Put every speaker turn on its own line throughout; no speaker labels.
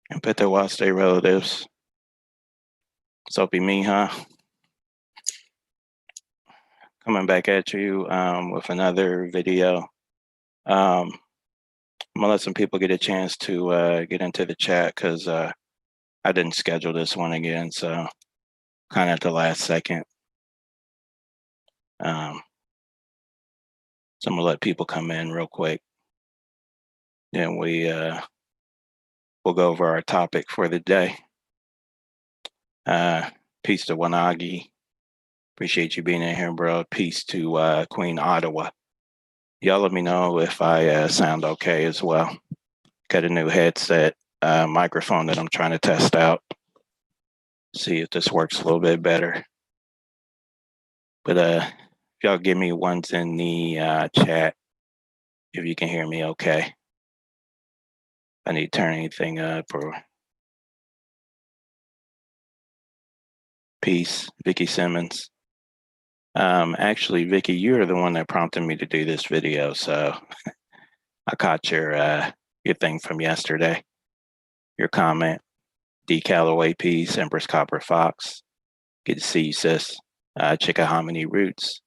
and put their watch their relatives. So be me, huh? Coming back at you with another video. I'm gonna let some people get a chance to get into the chat because I didn't schedule this one again, so kind of at the last second. So I'm gonna let people come in real quick. Then we'll go over our topic for the day. Peace to Wanagi. Appreciate you being in here, bro. Peace to Queen Ottawa. Y'all let me know if I sound okay as well. Got a new headset microphone that I'm trying to test out. See if this works a little bit better. But if y'all give me ones in the chat if you can hear me okay. I need to turn anything up or peace, Vicky Simmons. Actually, Vicky, you're the one that prompted me to do this video, so I caught your thing from yesterday. Your comment, D. Calloway, peace, Empress Copper Fox. Good to see you, sis. Chickahominy Roots,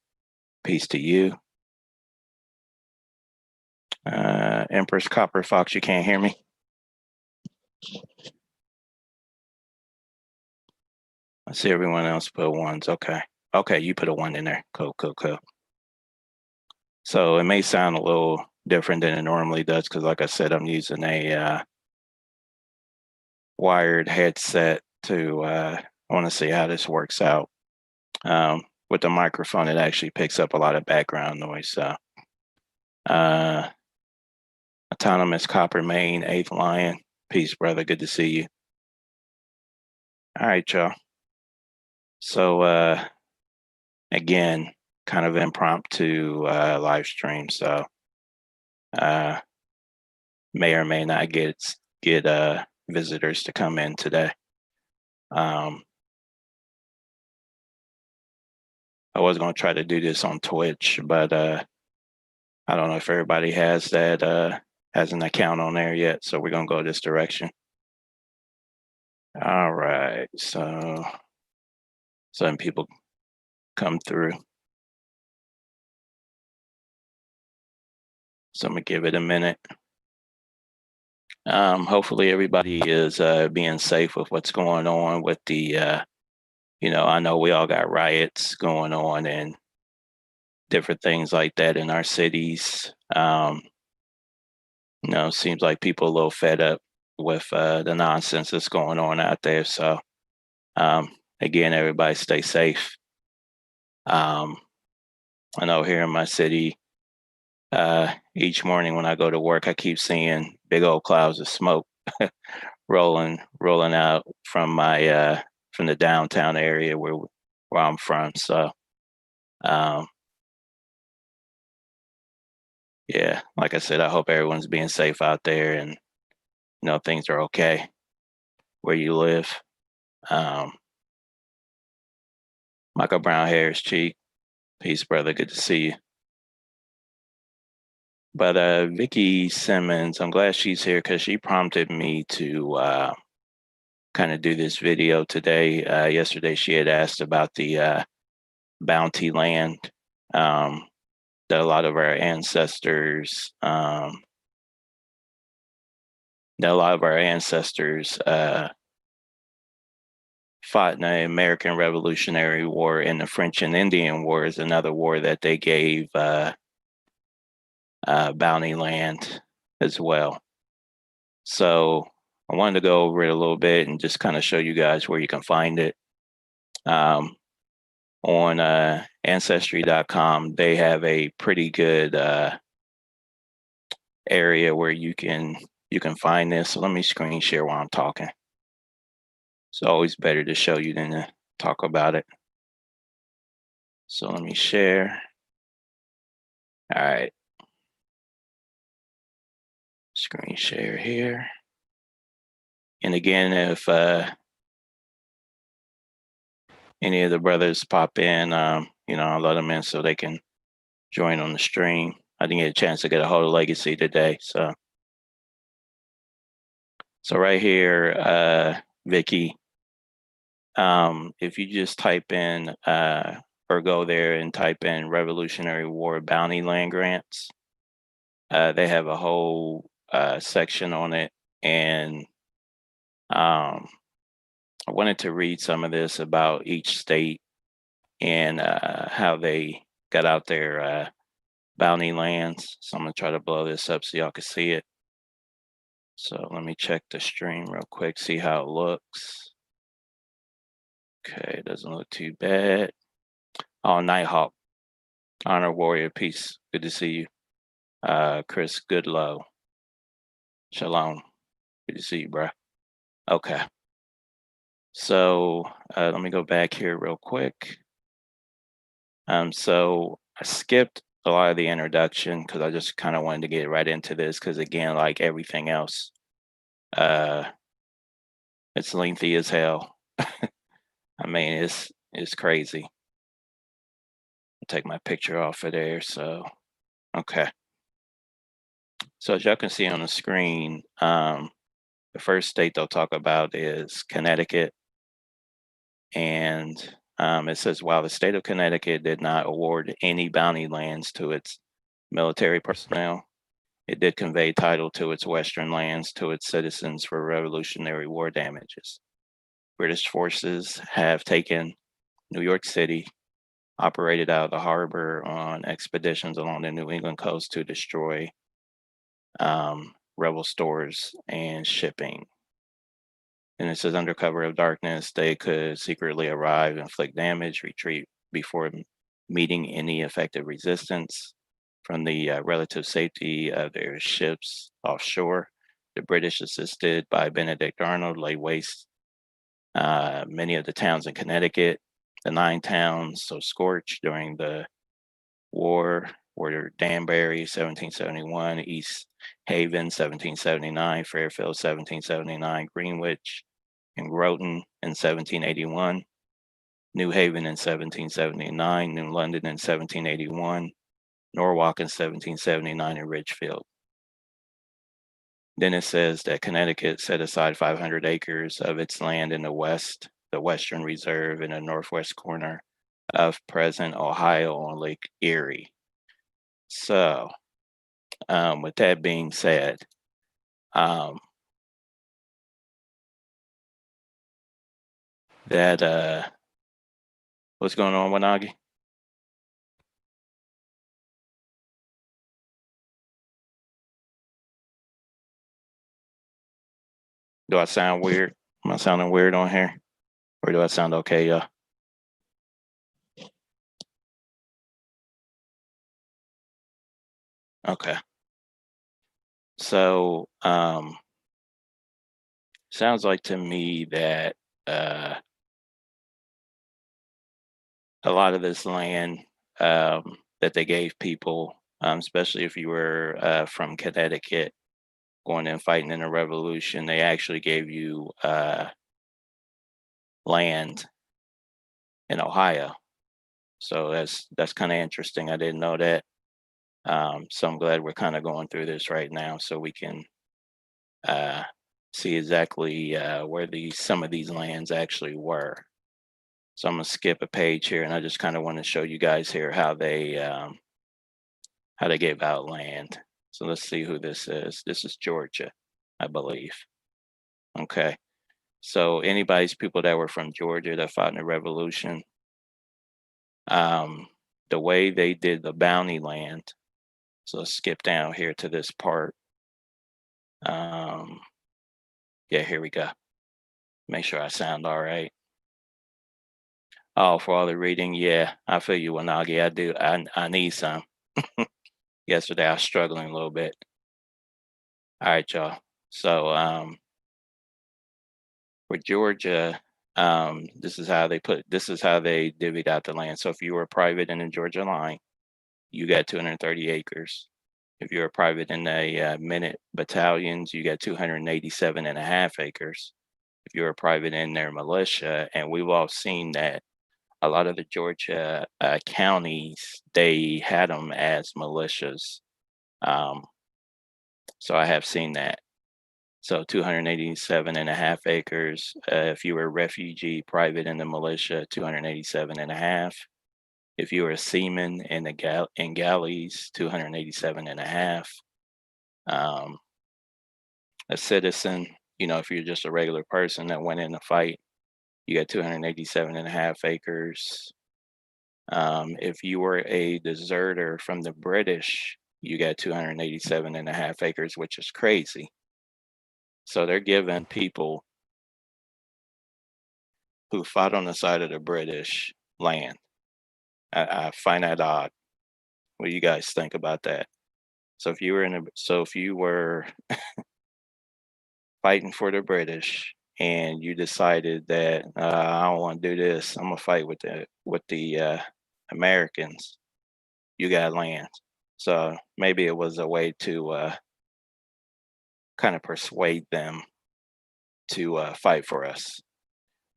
peace to you. Empress Copper Fox, you can't hear me? I see everyone else put ones. Okay. Okay, you put a one in there. Cool. So it may sound a little different than it normally does because, like I said, I'm using a wired headset to, I want to see how this works out. With the microphone, it actually picks up a lot of background noise. So, Autonomous Copper Main, 8th Lion. Peace, brother. Good to see you. All right, y'all. So, again, kind of impromptu live stream. So, may or may not get visitors to come in today. I was going to try to do this on Twitch, but I don't know if everybody has that has an account on there yet. So we're going to go this direction. All right. So some people come through. So I'm going to give it a minute. Hopefully everybody is being safe with what's going on with the, I know we all got riots going on and different things like that in our cities. Seems like people a little fed up with the nonsense that's going on out there. So, again, everybody stay safe. I know here in my city, each morning when I go to work, I keep seeing big old clouds of smoke rolling out from my from the downtown area where I'm from. So, yeah, like I said, I hope everyone's being safe out there and things are okay where you live. Michael Brown Harris Cheek, peace, brother. Good to see you. But Vicky Simmons, I'm glad she's here because she prompted me to kind of do this video today. Yesterday, she had asked about the bounty land that a lot of our ancestors fought in the American Revolutionary War, and the French and Indian War is another war that they gave bounty land as well. So I wanted to go over it a little bit and just kind of show you guys where you can find it. On Ancestry.com, they have a pretty good area where you can find this. So let me screen share while I'm talking. It's always better to show you than to talk about it. So let me share. All right. Screen share here. And again, if any of the brothers pop in, I'll let them in so they can join on the stream. I didn't get a chance to get a hold of Legacy today, so So right here, Vicky, if you just type in or go there and type in Revolutionary War bounty land grants, they have a whole section on it. And I wanted to read some of this about each state and how they got out their bounty lands. So I'm gonna try to blow this up so y'all can see it. So let me check the stream real quick, see how it looks. Okay, it doesn't look too bad. Oh, Nighthawk, Honor Warrior, peace. Good to see you. Chris Goodlow, shalom. Good to see you, bro. Okay. So let me go back here real quick. So I skipped a lot of the introduction because I just kind of wanted to get right into this because again, like everything else, uh, it's lengthy as hell. I mean, it's crazy. I'll take my picture off of there. So okay. So as y'all can see on the screen, the first state they'll talk about is Connecticut. And it says, while the state of Connecticut did not award any bounty lands to its military personnel, it did convey title to its western lands to its citizens for Revolutionary War damages. British forces have taken New York City, operated out of the harbor on expeditions along the New England coast to destroy rebel stores and shipping. And it says, under cover of darkness, they could secretly arrive, inflict damage, retreat before meeting any effective resistance. From the relative safety of their ships offshore, the British, assisted by Benedict Arnold, lay waste many of the towns in Connecticut. The 9 towns so scorched during the war were Danbury, 1771, East Haven, 1779, Fairfield, 1779, Greenwich, and Groton in 1781, New Haven in 1779, New London in 1781, Norwalk in 1779, and Ridgefield. Then it says that Connecticut set aside 500 acres of its land in the west, the Western Reserve in the northwest corner of present Ohio on Lake Erie. So, with that being said, that what's going on, Wanagi? Do I sound weird? Am I sounding weird on here? Or do I sound okay, y'all? Okay. So, sounds like to me that a lot of this land that they gave people, especially if you were from Connecticut, going and fighting in a revolution, they actually gave you land in Ohio. So that's kind of interesting. I didn't know that. So I'm glad we're kind of going through this right now, so we can see exactly where some of these lands actually were. So I'm gonna skip a page here, and I just kind of want to show you guys here how they gave out land. So let's see who this is. This is Georgia, I believe. Okay. So anybody's people that were from Georgia that fought in the revolution, the way they did the bounty land. So let's skip down here to this part. Yeah, here we go. Make sure I sound all right. Oh, for all the reading, yeah, I feel you, Wanagi. I do. I need some. Yesterday I was struggling a little bit. All right, y'all. So for Georgia, this is how they divvied out the land. So if you were private in the Georgia line, you got 230 acres. If you're a private in the minute battalions, you got 287 and a half acres. If you're a private in their militia, and we've all seen that a lot of the Georgia counties, they had them as militias. So I have seen that. So 287 and a half acres. If you were a refugee, private in the militia, 287 and a half. If you were a seaman in the in galleys, 287 and a half. A citizen, if you're just a regular person that went in a fight, you got 287 and a half acres. If you were a deserter from the British, you got 287 and a half acres, which is crazy. So they're giving people who fought on the side of the British land. I find that odd. What do you guys think about that? So if you were fighting for the British and you decided that I don't want to do this, I'm gonna fight with the Americans. You got land. So maybe it was a way to kind of persuade them to fight for us.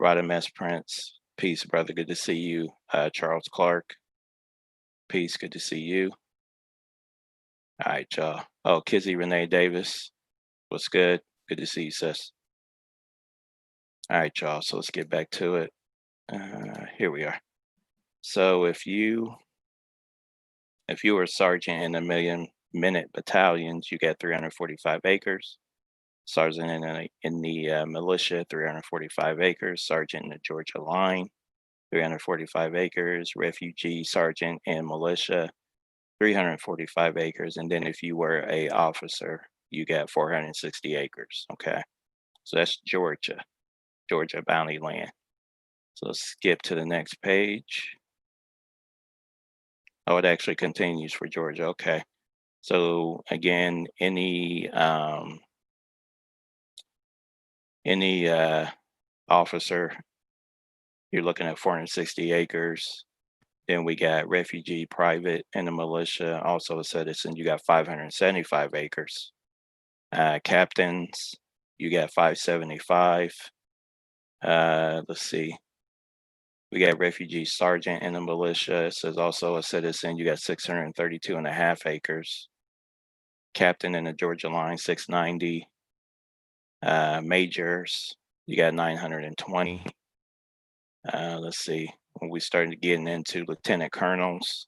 Rodimus Prince, peace, brother. Good to see you. Charles Clark, peace. Good to see you. All right, y'all. Oh, Kizzy Renee Davis, what's good? Good to see you, sis. All right, y'all. So let's get back to it. Here we are. So if you were a sergeant in the Million Minute Battalions, you get 345 acres. Sergeant in the militia, 345 acres. Sergeant in the Georgia Line, 345 acres. Refugee sergeant and militia, 345 acres. And then if you were a officer, you got 460 acres. Okay, so that's Georgia bounty land. So let's skip to the next page. Oh, it actually continues for Georgia. Okay. So again, any officer, you're looking at 460 acres. Then we got refugee, private, and the militia, also a citizen. You got 575 acres. Captains, you got 575. Let's see. We got refugee sergeant in the militia. It says also a citizen. You got 632 and a half acres. Captain in the Georgia Line, 690. Majors, you got 920. Let's see. When we started getting into lieutenant colonels,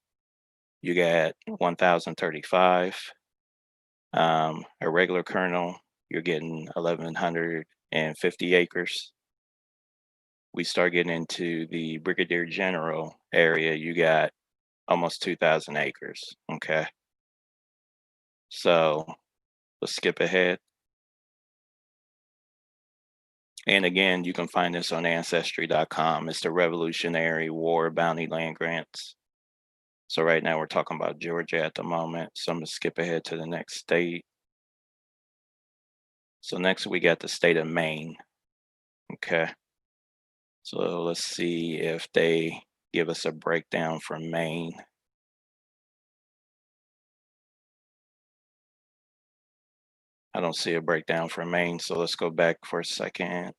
you got 1,035. A regular colonel, you're getting 1,150 acres. We start getting into the brigadier general area, you got almost 2,000 acres. Okay. So let's skip ahead. And again, you can find this on ancestry.com. It's the Revolutionary War Bounty Land Grants. So right now we're talking about Georgia at the moment. So I'm gonna skip ahead to the next state. So next we got the state of Maine. Okay. So let's see if they give us a breakdown from Maine. I don't see a breakdown for Maine, so let's go back for a second.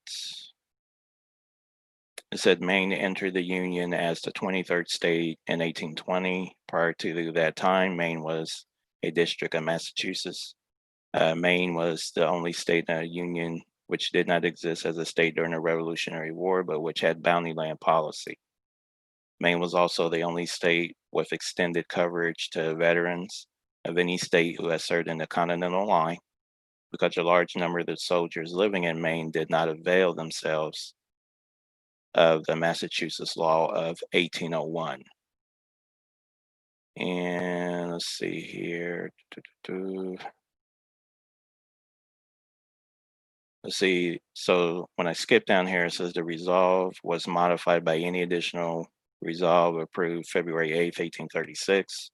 It said Maine entered the Union as the 23rd state in 1820. Prior to that time, Maine was a district of Massachusetts. Maine was the only state in the Union which did not exist as a state during the Revolutionary War, but which had bounty land policy. Maine was also the only state with extended coverage to veterans of any state who has served in the Continental Line, because a large number of the soldiers living in Maine did not avail themselves of the Massachusetts law of 1801. And let's see here. Let's see. So when I skip down here, it says the resolve was modified by any additional resolve approved February 8th, 1836,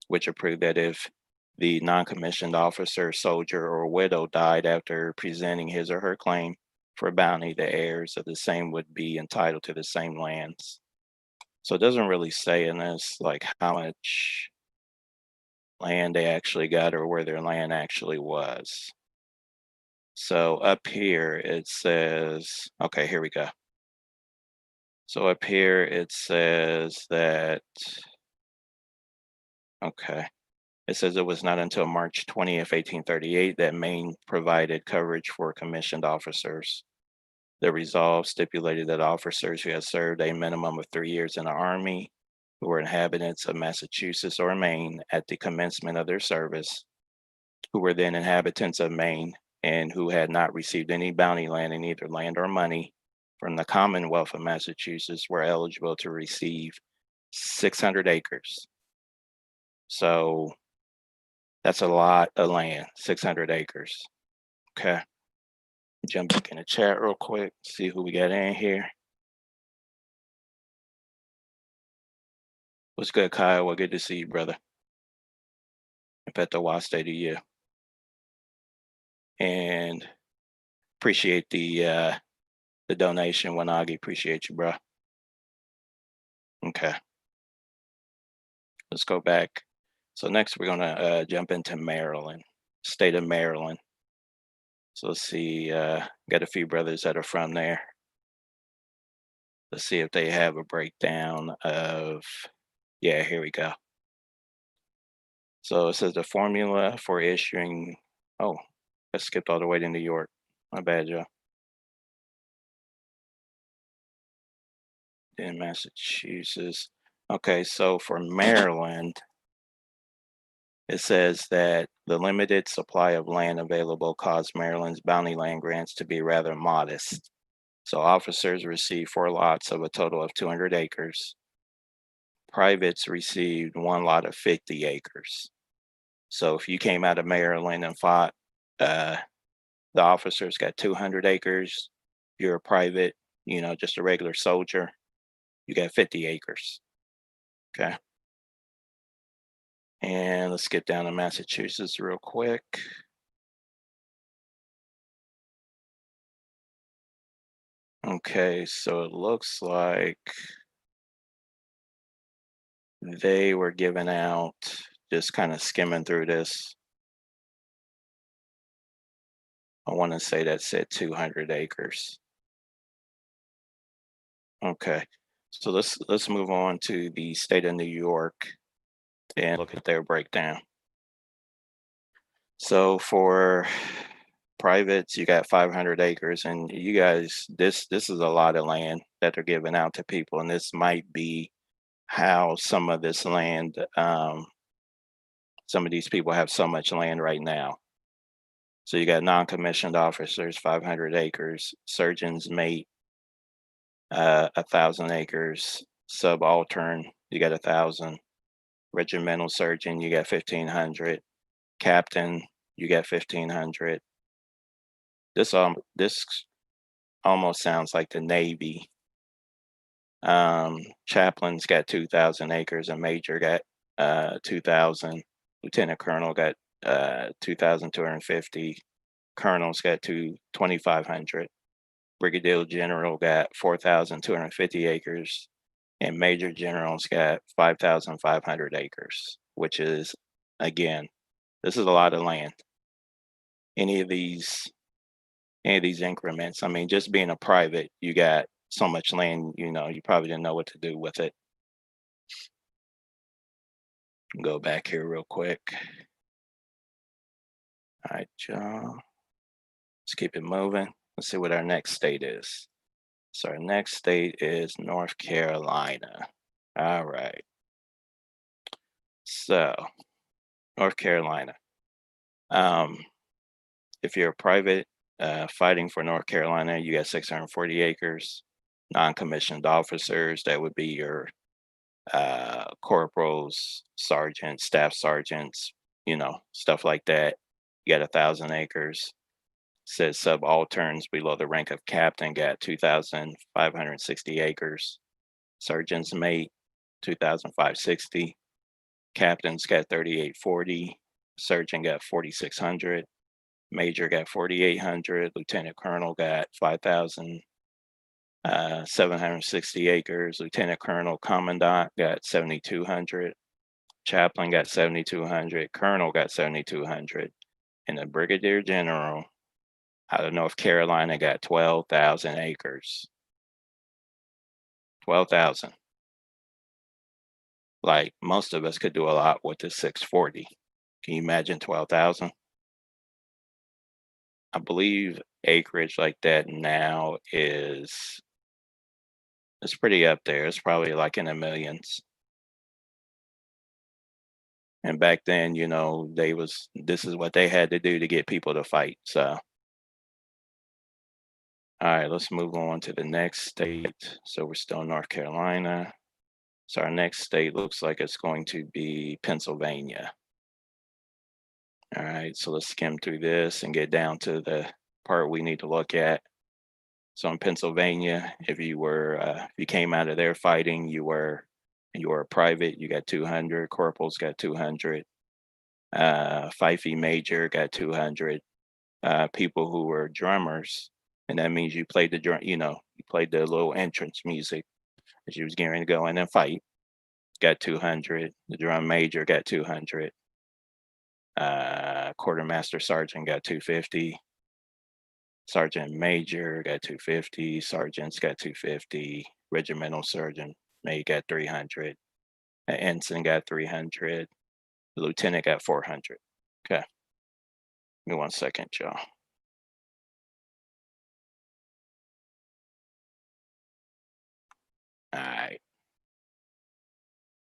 which approved that if the non-commissioned officer, soldier, or widow died after presenting his or her claim for bounty, the heirs of the same would be entitled to the same lands. So it doesn't really say in this like how much land they actually got or where their land actually was. So up here it says, okay, here we go. So up here it says that, okay, It says it was not until March 20th, 1838 that Maine provided coverage for commissioned officers. The resolve stipulated that officers who had served a minimum of 3 years in the Army, who were inhabitants of Massachusetts or Maine at the commencement of their service, who were then inhabitants of Maine, and who had not received any bounty land in either land or money from the Commonwealth of Massachusetts, were eligible to receive 600 acres. So that's a lot of land, 600 acres. Okay. Jump back in the chat real quick, see who we got in here. What's good, Kyle? Well, good to see you, brother. State to you. And appreciate the donation, Wanagi. Appreciate you, bro. Okay. Let's go back. So next we're gonna jump into Maryland, state of Maryland. So let's see, got a few brothers that are from there. Let's see if they have a breakdown of, yeah, here we go. So it says the formula for issuing, oh, I skipped all the way to New York. My bad, Joe. In Massachusetts. Okay, so for Maryland, it says that the limited supply of land available caused Maryland's bounty land grants to be rather modest. So officers received 4 lots of a total of 200 acres. Privates received 1 lot of 50 acres. So if you came out of Maryland and fought, the officers got 200 acres. You're a private, just a regular soldier, you got 50 acres. Okay. And let's get down to Massachusetts real quick. Okay, so it looks like they were giving out, just kind of skimming through this. I want to say that said 200 acres. Okay, so let's move on to the state of New York and look at their breakdown. So for privates, you got 500 acres, and you guys, this is a lot of land that they're giving out to people, and this might be how some of this land, some of these people have so much land right now. So you got non-commissioned officers, 500 acres, surgeon's mate, 1,000 acres, subaltern, you got 1,000, regimental surgeon, you got 1,500, captain, you got 1,500. This almost sounds like the Navy. Chaplain's got 2,000 acres, a major got 2,000, lieutenant colonel got 2,250, colonel's got 2,500, brigadier general got 4,250 acres, and major general's got 5,500 acres, which is, again, this is a lot of land. Any of these increments, I mean, just being a private, you got so much land, you probably didn't know what to do with it. Go back here real quick. All right, John. Let's keep it moving. Let's see what our next state is. So our next state is North Carolina. All right. So North Carolina. If you're a private fighting for North Carolina, you got 640 acres. Non-commissioned officers, that would be your corporals, sergeants, staff sergeants, stuff like that. You got 1,000 acres. Says subalterns below the rank of captain got 2,560 acres. Surgeon's mate, 2,560. Captain's got 3,840. Surgeon got 4,600. Major got 4,800. Lieutenant colonel got 5,760 acres. Lieutenant colonel commandant got 7,200. Chaplain got 7,200. Colonel got 7,200. And the brigadier general out of North Carolina got 12,000 acres. 12,000. Like most of us could do a lot with the 640. Can you imagine 12,000? I believe acreage like that now is it's pretty up there. It's probably like in the millions. And back then, this is what they had to do to get people to fight. So, all right, let's move on to the next state. So we're still in North Carolina. So our next state looks like it's going to be Pennsylvania. All right, so let's skim through this and get down to the part we need to look at. So in Pennsylvania, if you came out of there fighting, you were a private, you got 200, corporals got 200, Fifey major got 200, people who were drummers, and that means you played the drum, you played the little entrance music as you was getting ready to go in and fight, got 200. The drum major got 200. Quartermaster sergeant got 250. Sergeant major got 250. Sergeants got 250. Regimental sergeant may got 300. An ensign got 300. The lieutenant got 400. Okay. Give me 1 second, y'all. All right.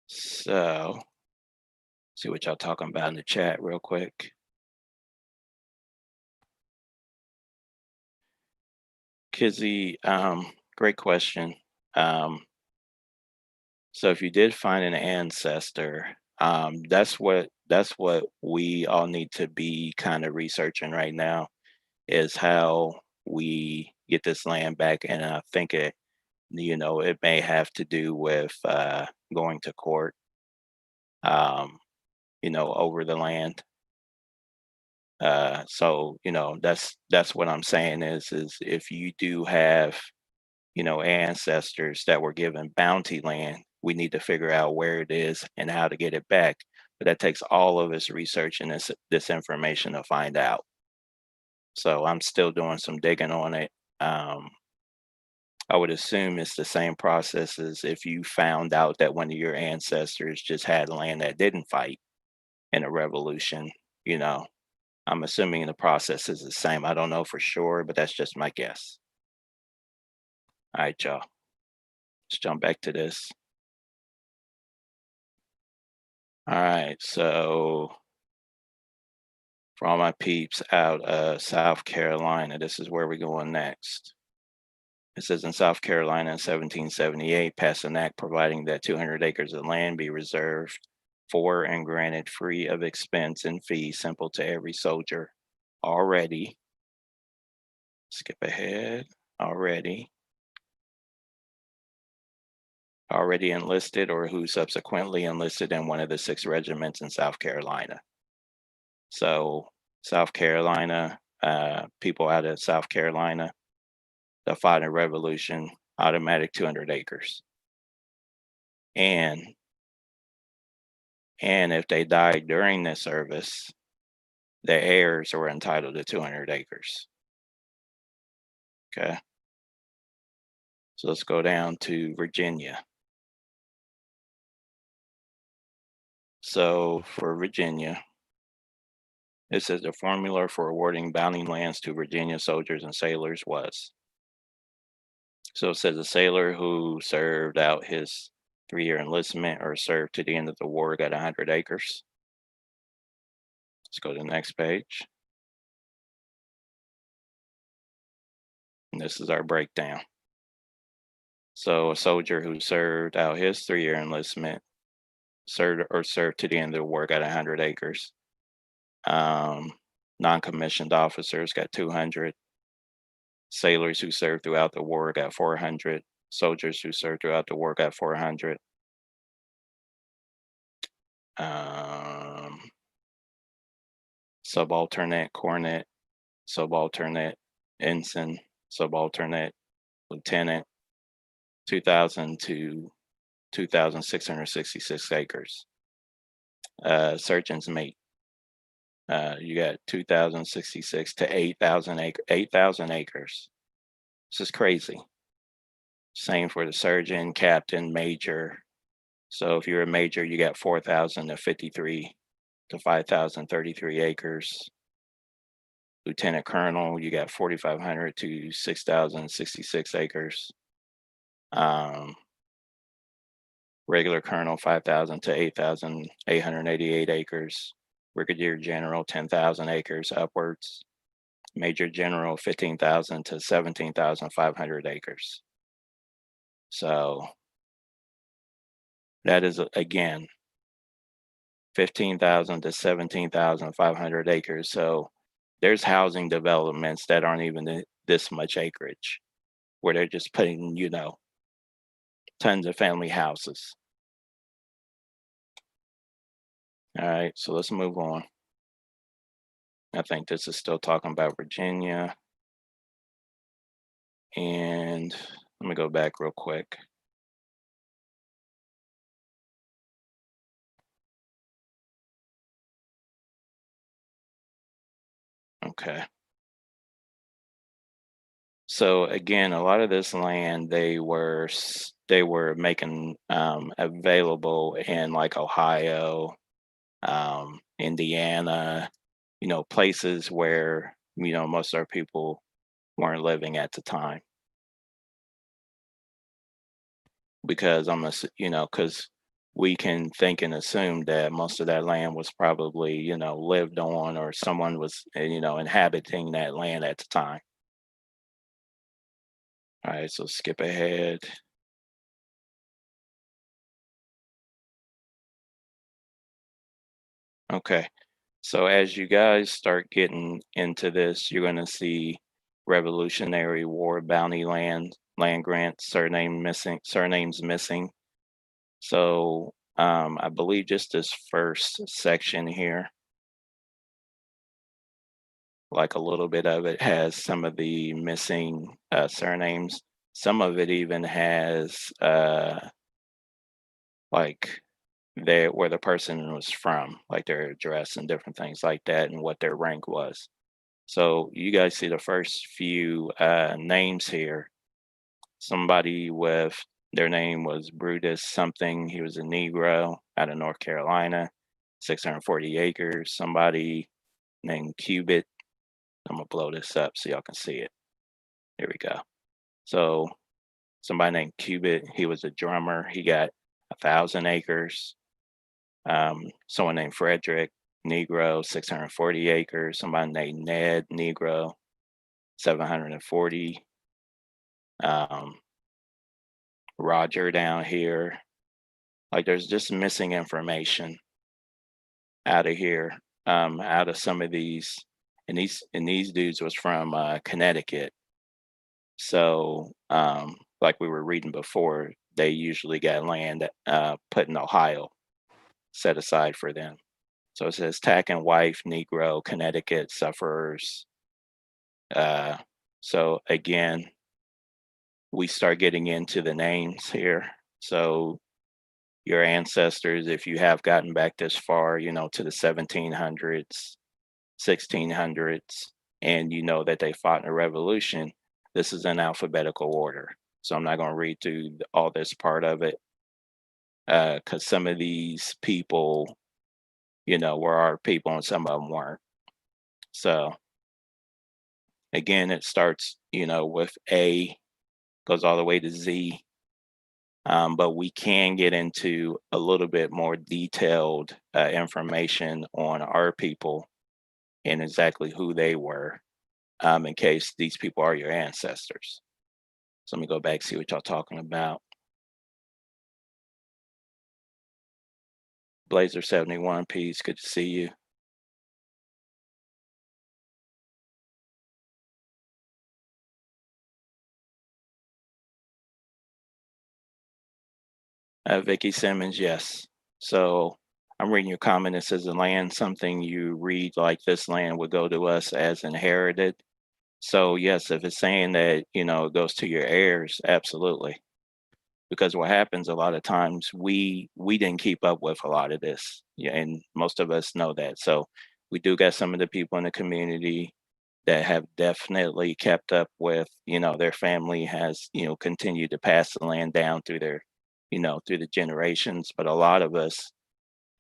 So, see what y'all talking about in the chat real quick. Kizzy, great question. So if you did find an ancestor, that's what we all need to be kind of researching right now is how we get this land back. And I think it may have to do with going to court, um, over the land. So that's what I'm saying is if you do have ancestors that were given bounty land, we need to figure out where it is and how to get it back. But that takes all of us research and this information to find out. So I'm still doing some digging on it. I would assume it's the same process as if you found out that one of your ancestors just had land that didn't fight in a revolution. You know, I'm assuming the process is the same. I don't know for sure, but that's just my guess. All right, y'all. Let's jump back to this. All right, so for all my peeps out of South Carolina, this is where we're going next. It says in South Carolina in 1778, passed an act providing that 200 acres of land be reserved for and granted free of expense and fee simple to every soldier already, skip ahead, already enlisted or who subsequently enlisted in one of the 6 regiments in South Carolina. So South Carolina, people out of South Carolina that fought in revolution, automatic 200 acres. And if they died during the service, their heirs were entitled to 200 acres. Okay. So let's go down to Virginia. So for Virginia, it says the formula for awarding bounty lands to Virginia soldiers and sailors was. So it says a sailor who served out his 3-year enlistment or served to the end of the war got 100 acres. Let's go to the next page. And this is our breakdown. So a soldier who served out his 3-year enlistment, served to the end of the war got 100 acres. Non-commissioned officers got 200. Sailors who served throughout the war got 400. Soldiers who served throughout the war got 400. Subalternate, cornet, subalternate, ensign, subalternate, lieutenant, 2,000 to 2,666 acres. Surgeon's mate, you got 2,066 to 8,000 acres. This is crazy. Same for the surgeon, captain, major. So if you're a major, you got 4,000 to 53,000 to 5,033 acres. Lieutenant Colonel, you got 4,500 to 6,066 acres. Regular Colonel, 5,000 to 8,888 acres. Brigadier General, 10,000 acres upwards. Major General, 15,000 to 17,500 acres. So that is, again, 15,000 to 17,500 acres. So there's housing developments that aren't even this much acreage, where they're just putting, tons of family houses. All right, so let's move on. I think this is still talking about Virginia. And let me go back real quick. Okay. So again, a lot of this land they were making available in like Ohio, Indiana, places where most of our people weren't living at the time. Because because we can think and assume that most of that land was probably lived on, or someone was inhabiting that land at the time. All right, so skip ahead. Okay. So as you guys start getting into this, you're going to see Revolutionary War bounty land grants, surnames missing. So I believe just this first section here, like a little bit of it has some of the missing surnames. Some of it even has like where the person was from, like their address and different things like that, and what their rank was. So you guys see the first few names here. Somebody with their name was Brutus something. He was a Negro out of North Carolina, 640 acres. Somebody named Cubit. I'm gonna blow this up so y'all can see it. There we go. So somebody named Cubit, he was a drummer. He got 1,000 acres. Someone named Frederick, Negro, 640 acres. Somebody named Ned, Negro, 740. Roger down here. Like there's just missing information out of here, out of some of these, and these dudes was from Connecticut. So like we were reading before, they usually got land put in Ohio, set aside for them. So it says tack and wife, Negro, Connecticut sufferers. Uh, so again, we start getting into the names here. So your ancestors, if you have gotten back this far, to the 1700s, 1600s, and you know that they fought in a revolution, this is in alphabetical order. So I'm not going to read through all this part of it, because some of these people, were our people and some of them weren't. So again, it starts, with A, goes all the way to Z. But we can get into a little bit more detailed information on our people and exactly who they were, in case these people are your ancestors. So let me go back, see what y'all talking about. Blazer 71, peace, good to see you. Vicky Simmons, yes. So I'm reading your comment. It says the land, something you read like this land would go to us as inherited. So yes, if it's saying that, it goes to your heirs, absolutely. Because what happens a lot of times, we didn't keep up with a lot of this. Yeah, and most of us know that. So we do got some of the people in the community that have definitely kept up with, their family has, continued to pass the land down through their, through the generations. But a lot of us,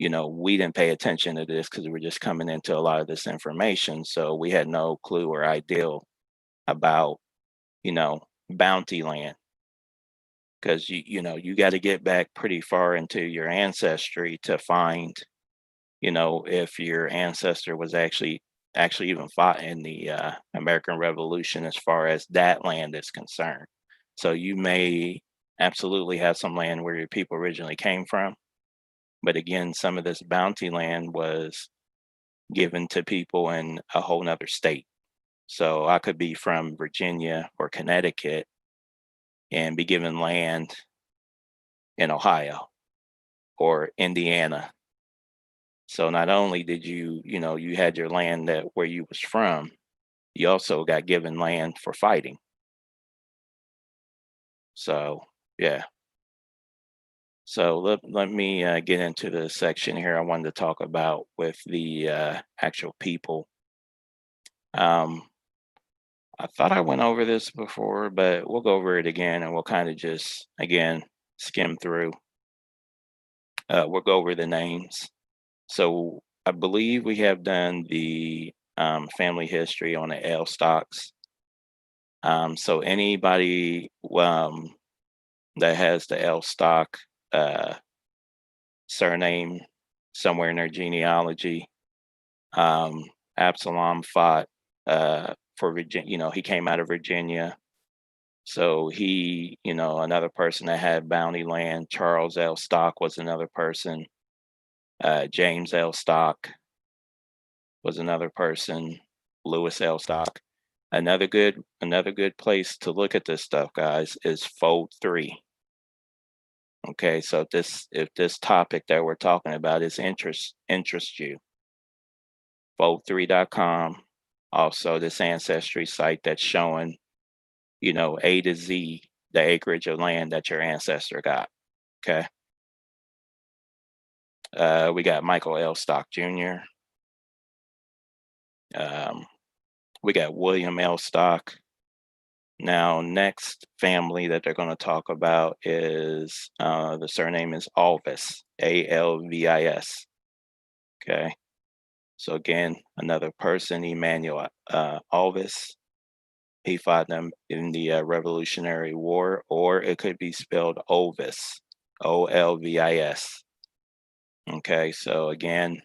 we didn't pay attention to this because we're just coming into a lot of this information. So we had no clue or idea about, bounty land, because you got to get back pretty far into your ancestry to find, if your ancestor was actually even fought in the American Revolution as far as that land is concerned. So you may absolutely have some land where your people originally came from, but again, some of this bounty land was given to people in a whole nother state. So I could be from Virginia or Connecticut and be given land in Ohio or Indiana. So not only did you had your land that where you was from, you also got given land for fighting. So yeah. So let me get into the section here I wanted to talk about with the actual people. I thought I went over this before, but we'll go over it again and we'll kind of just, again, skim through. We'll go over the names. So I believe we have done the family history on the L stocks. So anybody that has the L stock uh, surname somewhere in their genealogy, Absalom fought for Virginia. He came out of Virginia. So he, another person that had bounty land, Charles L. Stock was another person. James L. Stock was another person. Lewis L. Stock. Another good place to look at this stuff, guys, is Fold 3. Okay, so if this topic that we're talking about is interests you, fold3.com. Also, this ancestry site that's showing, A to Z, the acreage of land that your ancestor got. Okay. We got Michael L. Stock Jr. We got William L. Stock. Now, next family that they're going to talk about is the surname is Alvis, Alvis. Okay. So again, another person, Emmanuel Alvis. He fought them in the Revolutionary War, or it could be spelled Olvis, Olvis. Okay, so again,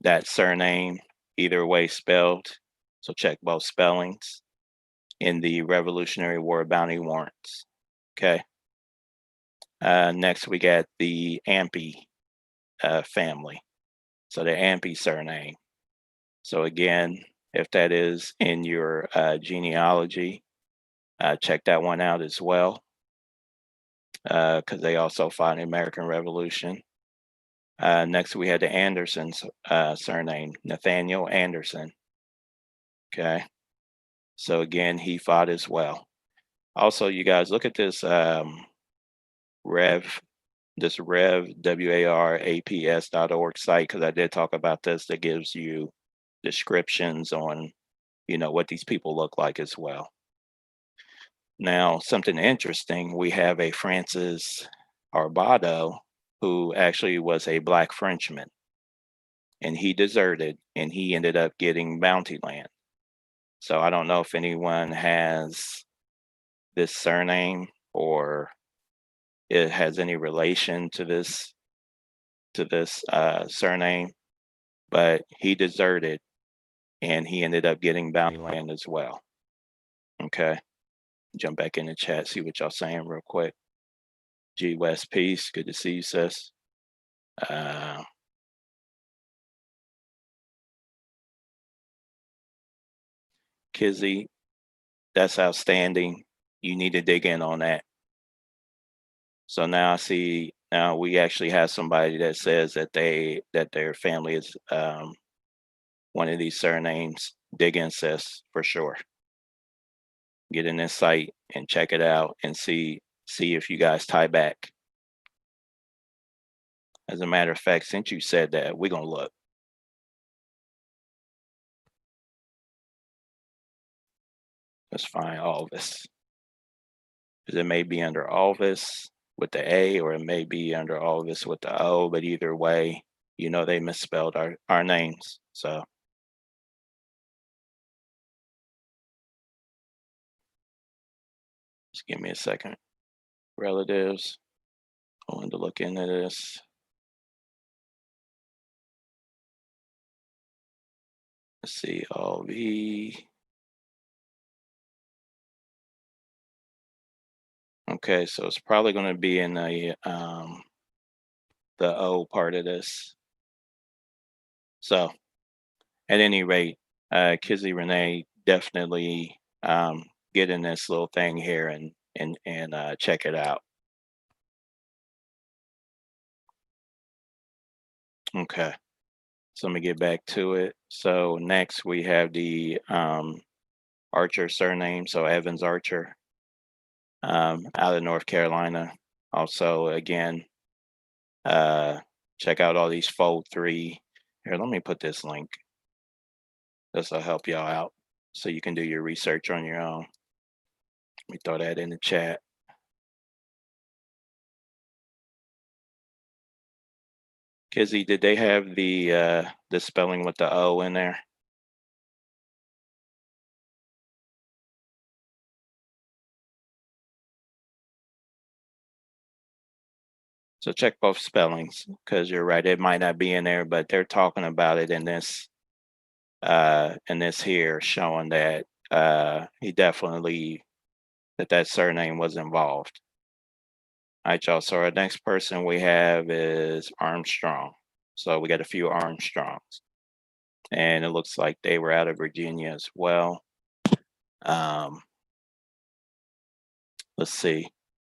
that surname, either way spelled, so check both spellings in the Revolutionary War bounty warrants. Okay. Next, we got the Ampey family. So the Ampey surname. So again, if that is in your genealogy, check that one out as well, because they also fought in the American Revolution. Next, we had the Anderson's surname, Nathaniel Anderson. Okay. So again, he fought as well. Also, you guys look at this Rev, waraps.org site, because I did talk about this, that gives you descriptions on, what these people look like as well. Now, something interesting, we have a Francis Arbado who actually was a Black Frenchman, and he deserted and he ended up getting bounty land. So I don't know if anyone has this surname or it has any relation to this surname, but he deserted and he ended up getting bounty land as well. Okay, jump back in the chat, see what y'all saying real quick. G West, peace, good to see you, sis. Kizzy, that's outstanding. You need to dig in on that. So now I see, now we actually have somebody that says that their family is one of these surnames. Dig in, sis, for sure. Get in this site and check it out and see if you guys tie back. As a matter of fact, since you said that, we're gonna look. Let's find Alvis. Because it may be under Alvis with the A, or it may be under Alvis with the O, but either way, they misspelled our names. So just give me a second. Relatives. I wanted to look into this. Let's see, LV. Okay, so it's probably going to be in the O part of this. So at any rate, Kizzy Renee, definitely get in this little thing here and check it out. Okay, so let me get back to it. So next we have the Archer surname, so Evans Archer, out of North Carolina. Also, again, check out all these fold 3. Here, let me put this link. This will help y'all out so you can do your research on your own. Let me throw that in the chat. Kizzy, did they have the spelling with the O in there? So check both spellings, because you're right, it might not be in there, but they're talking about it in this here, showing that he definitely that surname was involved. All right, y'all. So our next person we have is Armstrong. So we got a few Armstrongs, and it looks like they were out of Virginia as well. Let's see.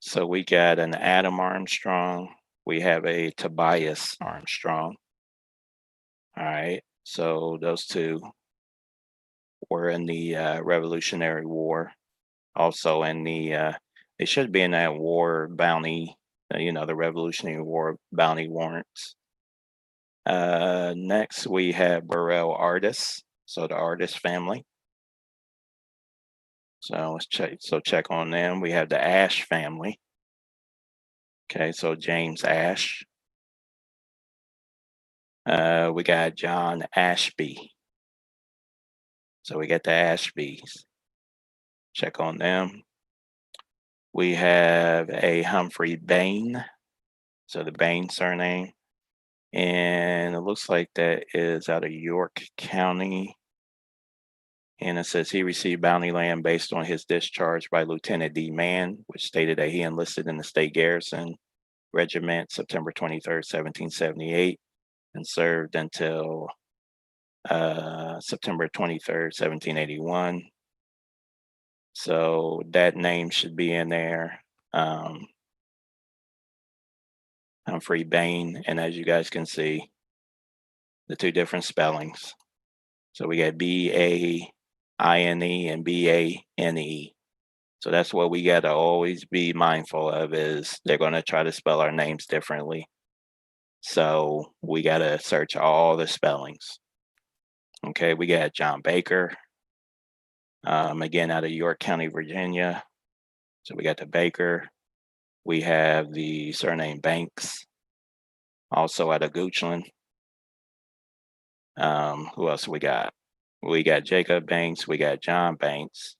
So we got an Adam Armstrong. We have a Tobias Armstrong. All right. So those two were in the Revolutionary War. Also in the, they should be in that war bounty, the Revolutionary War bounty warrants. Next, we have Burrell Artis. So the Artis family. So let's check. So check on them. We have the Ash family. Okay, so James Ash. We got John Ashby. So we got the Ashbys. Check on them. We have a Humphrey Bain. So the Bain surname. And it looks like that is out of York County. And it says he received bounty land based on his discharge by Lieutenant D. Mann, which stated that he enlisted in the State Garrison Regiment September 23rd, 1778, and served until September 23rd, 1781. So that name should be in there. Humphrey Bain, and as you guys can see, the two different spellings. So we got Baine and Bane. So that's what we got to always be mindful of, is they're going to try to spell our names differently. So we got to search all the spellings. Okay, we got John Baker, again, out of York County, Virginia. So we got the Baker. We have the surname Banks, also out of Goochland. Who else we got? We got Jacob Banks. We got John Banks.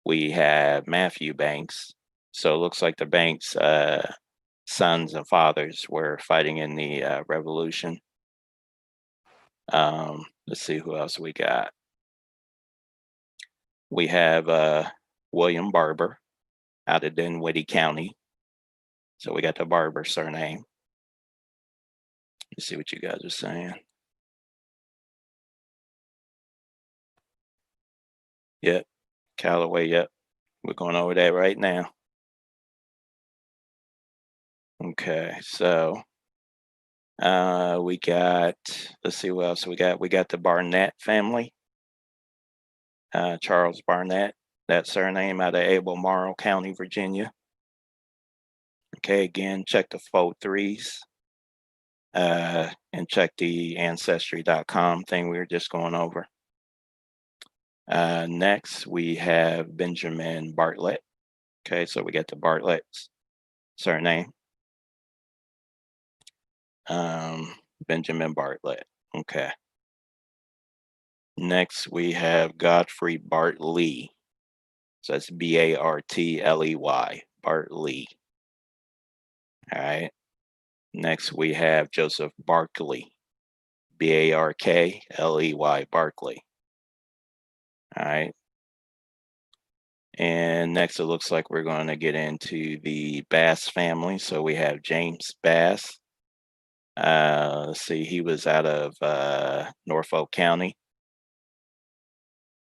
We have Matthew Banks. So it looks like the Banks sons and fathers were fighting in the Revolution. Let's see who else we got. We have William Barber out of Dinwiddie County. So we got the Barber surname. Let's see what you guys are saying. Yep. Callaway, yep. We're going over that right now. Okay, so we got, let's see what else we got. We got the Barnett family. Charles Barnett, that surname, out of Albemarle County, Virginia. Okay, again, check the fold 3s and check the ancestry.com thing we were just going over. Next, we have Benjamin Bartlett. Okay, so we got the Bartlett's surname. Benjamin Bartlett. Okay. Next, we have Godfrey Bartley. So that's Bartley, Bartley. All right. Next, we have Joseph Barkley, Barkley, Barkley. All right. And next, it looks like we're going to get into the Bass family. So we have James Bass. Let's see, he was out of Norfolk County.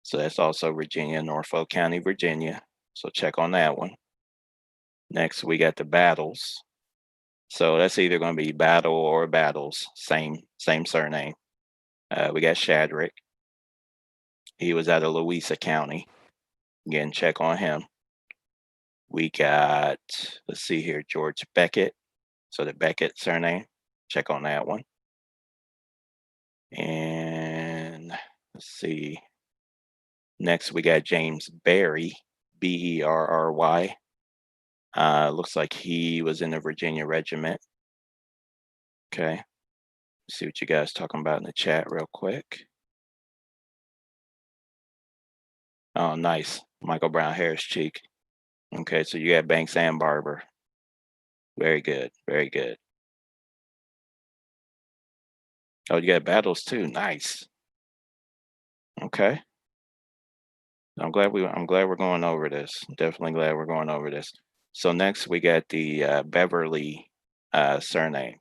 So that's also Virginia, Norfolk County, Virginia. So check on that one. Next, we got the Battles. So that's either going to be Battle or Battles, same surname. We got Shadrach. He was out of Louisa County. Again, check on him. We got, let's see here, George Beckett. So the Beckett surname, check on that one. And let's see. Next, we got James Berry, Berry. Looks like he was in the Virginia Regiment. Okay. See what you guys talking about in the chat real quick. Oh, nice. Michael Brown Harris cheek. Okay, so you got Banks and Barber. Very good. Very good. Oh, you got Battles too. Nice. Okay. I'm glad we're going over this. Definitely glad we're going over this. So next we got the Beverly surname.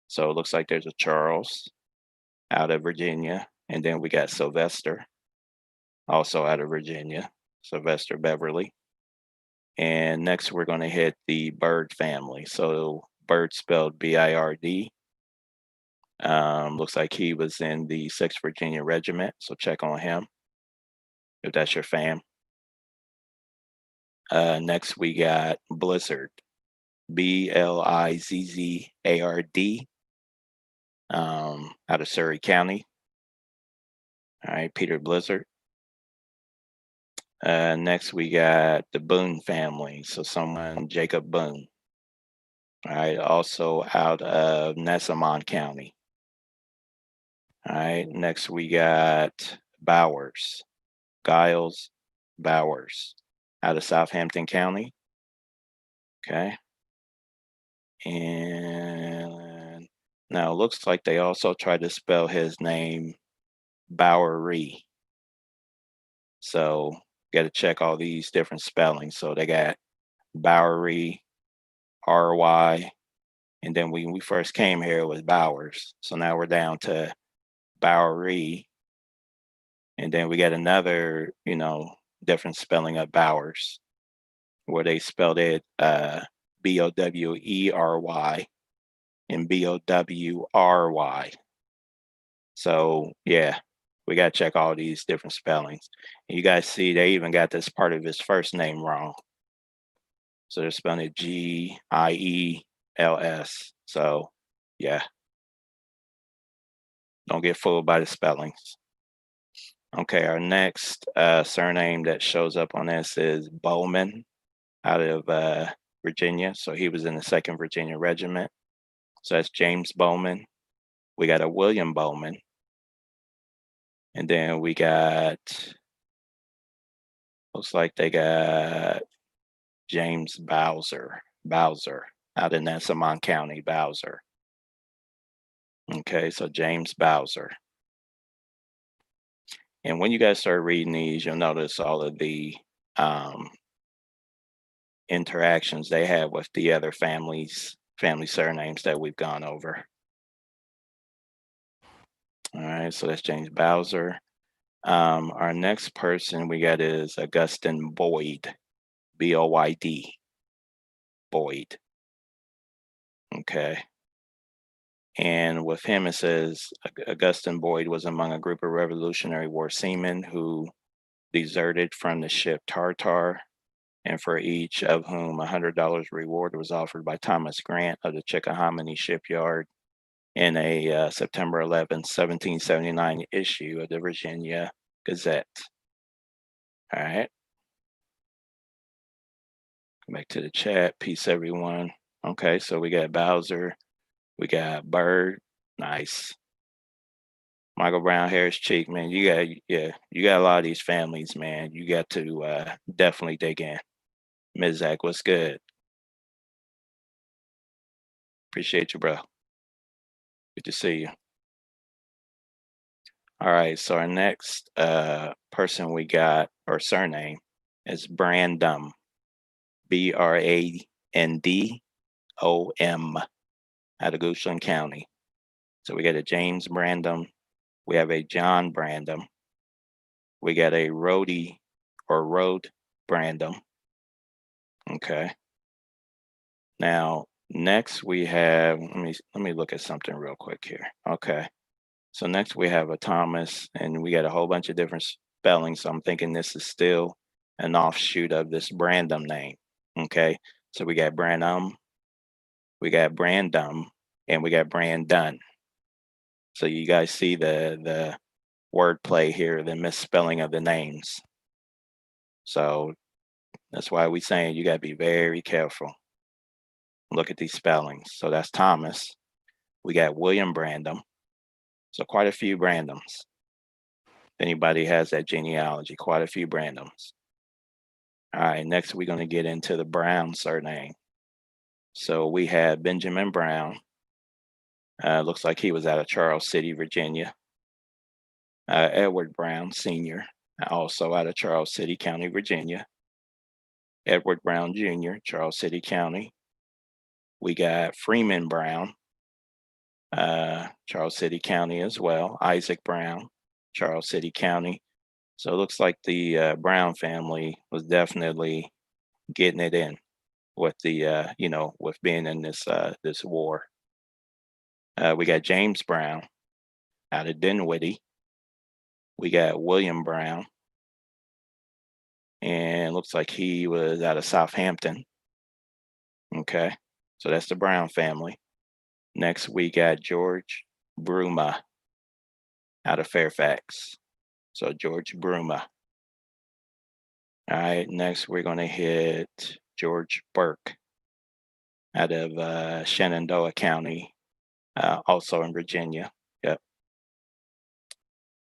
So it looks like there's a Charles out of Virginia, and then we got Sylvester, also out of Virginia, Sylvester Beverly. And next we're going to hit the Bird family. So Bird spelled Bird. Looks like he was in the 6th Virginia Regiment, so check on him if that's your fam. Next we got Blizzard, Blizzard, out of Surrey County. All right, Peter Blizzard. Next we got the Boone family, so someone Jacob Boone. All right, also out of Nessamon County. All right, next we got Bowers, Giles Bowers, out of Southampton County. Okay. And now it looks like they also tried to spell his name Bowery. So got to check all these different spellings. So they got Bowery, RY, and then when we first came here it was Bowers. So now we're down to Bowery. And then we got another, different spelling of Bowers, where they spelled it Bowery and Bowry. So yeah, we got to check all these different spellings. And you guys see they even got this part of his first name wrong. So they're spelling it Giels. So yeah, don't get fooled by the spellings. Okay, our next surname that shows up on this is Bowman, out of Virginia. So he was in the 2nd Virginia Regiment. So that's James Bowman. We got a William Bowman. And then we got, looks like they got James Bowser, out in Nessamon County, Bowser. Okay, so James Bowser. And when you guys start reading these, you'll notice all of the interactions they have with the other family surnames that we've gone over. All right, so that's James Bowser. Our next person we got is Augustine Boyd, Boyd. Boyd. Okay. And with him, it says Augustine Boyd was among a group of Revolutionary War seamen who deserted from the ship Tartar, and for each of whom $100 reward was offered by Thomas Grant of the Chickahominy shipyard in a September 11, 1779 issue of the Virginia Gazette. All right. Come back to the chat. Peace, everyone. Okay, so we got Bowser, we got Bird, Nice. Michael Brown, Harris Cheek, man. You got a lot of these families, man. You got to definitely dig in. Ms. Zach, what's good? Appreciate you, bro. Good to see you. All right, so our next person we got, or surname, is Brandom. Brandom out of Goochland County. So we got a James Brandom, we have a John Brandom, we got a Rhodey or Road Brandom. Okay. Now next we have, let me look at something real quick here. Okay. So next we have a Thomas, and we got a whole bunch of different spellings. So I'm thinking this is still an offshoot of this Brandom name. Okay. So we got Brandum, we got Brandum, and we got Brandon. So you guys see the wordplay here, the misspelling of the names. So that's why we saying you gotta be very careful. Look at these spellings. So that's Thomas. We got William Brandom. So quite a few Brandoms. If anybody has that genealogy, quite a few Brandoms. All right, next we're gonna get into the Brown surname. So we had Benjamin Brown. Looks like he was out of Charles City, Virginia. Edward Brown Sr., also out of Charles City County, Virginia. Edward Brown Jr., Charles City County. We got Freeman Brown, Charles City County as well. Isaac Brown, Charles City County. So it looks like the Brown family was definitely getting it in with the with being in this war. We got James Brown out of Dinwiddie. We got William Brown, and looks like he was out of Southampton. Okay, so that's the Brown family. Next, we got George Bruma out of Fairfax. So George Bruma. All right, next we're going to hit George Burke out of Shenandoah County, also in Virginia. Yep.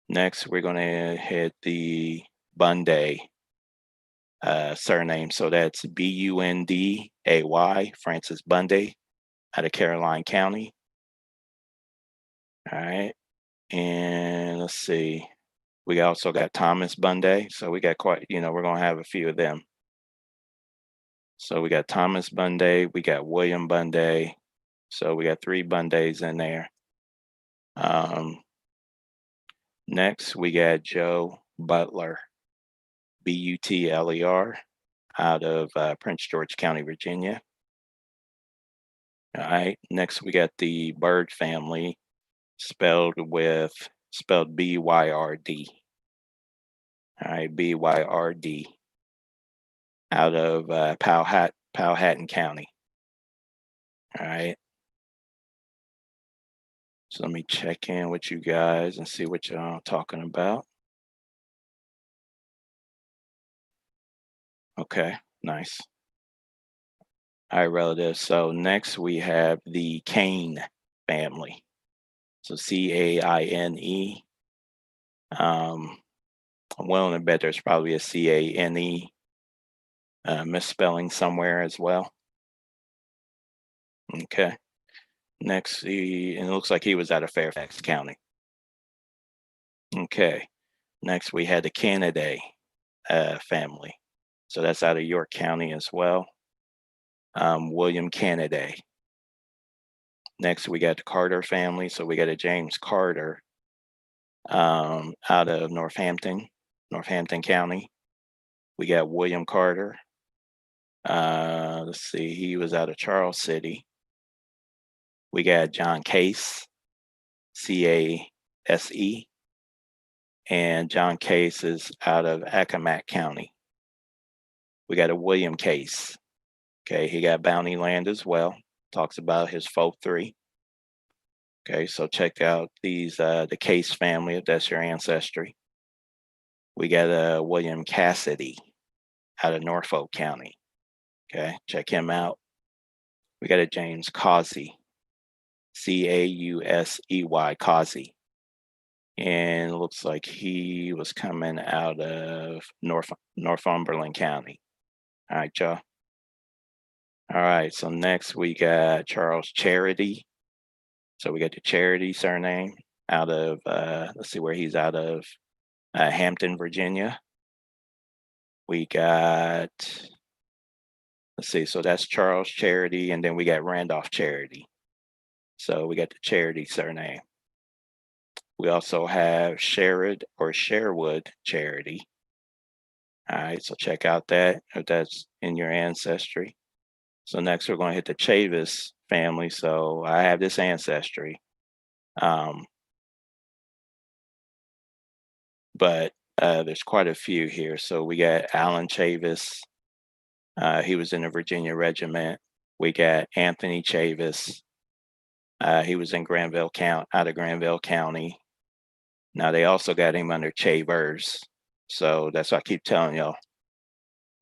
Next, we're going to hit the Bunday surname. So that's Bunday, Francis Bunday out of Caroline County. All right. And let's see. We also got Thomas Bunday. So we got quite, we're going to have a few of them. So we got Thomas Bunday, we got William Bunday. So we got 3 Bundays in there. Next, we got Joe Butler, Butler, out of Prince George County, Virginia. All right. Next, we got the Bird family, spelled Byrd. All right, Byrd, out of Powhatan County. All right. So let me check in with you guys and see what y'all talking about. Okay, nice. All right, relatives. So next we have the Cain family. So Caine. I'm willing to bet there's probably a Cane misspelling somewhere as well. Okay. Next, and it looks like he was out of Fairfax County. Okay. Next, we had the Canada family. So that's out of York County as well. William Canada. Next, we got the Carter family. So we got a James Carter out of Northampton County. We got William Carter. Let's see, he was out of Charles City. We got John Case, Case, and John Case is out of Accomack County. We got a William Case. Okay, he got Bounty Land as well. Talks about his folk 3. Okay, so check out these the Case family if that's your ancestry. We got a William Cassidy out of Norfolk County. Okay, check him out. We got a James Causey, Causey, Causey. And it looks like he was coming out of Northumberland County. All right, y'all. All right, so next we got Charles Charity. So we got the Charity surname out of, let's see where he's out of, Hampton, Virginia. We got, let's see, so that's Charles Charity, and then we got Randolph Charity. So we got the Charity surname. We also have Sherwood or Sherwood Charity. All right, so check out that if that's in your ancestry. So next we're going to hit the Chavis family. So I have this ancestry. But there's quite a few here. So we got Alan Chavis. He was in the Virginia Regiment. We got Anthony Chavis. He was in Granville County, out of Granville County. Now they also got him under Chavers. So that's why I keep telling y'all,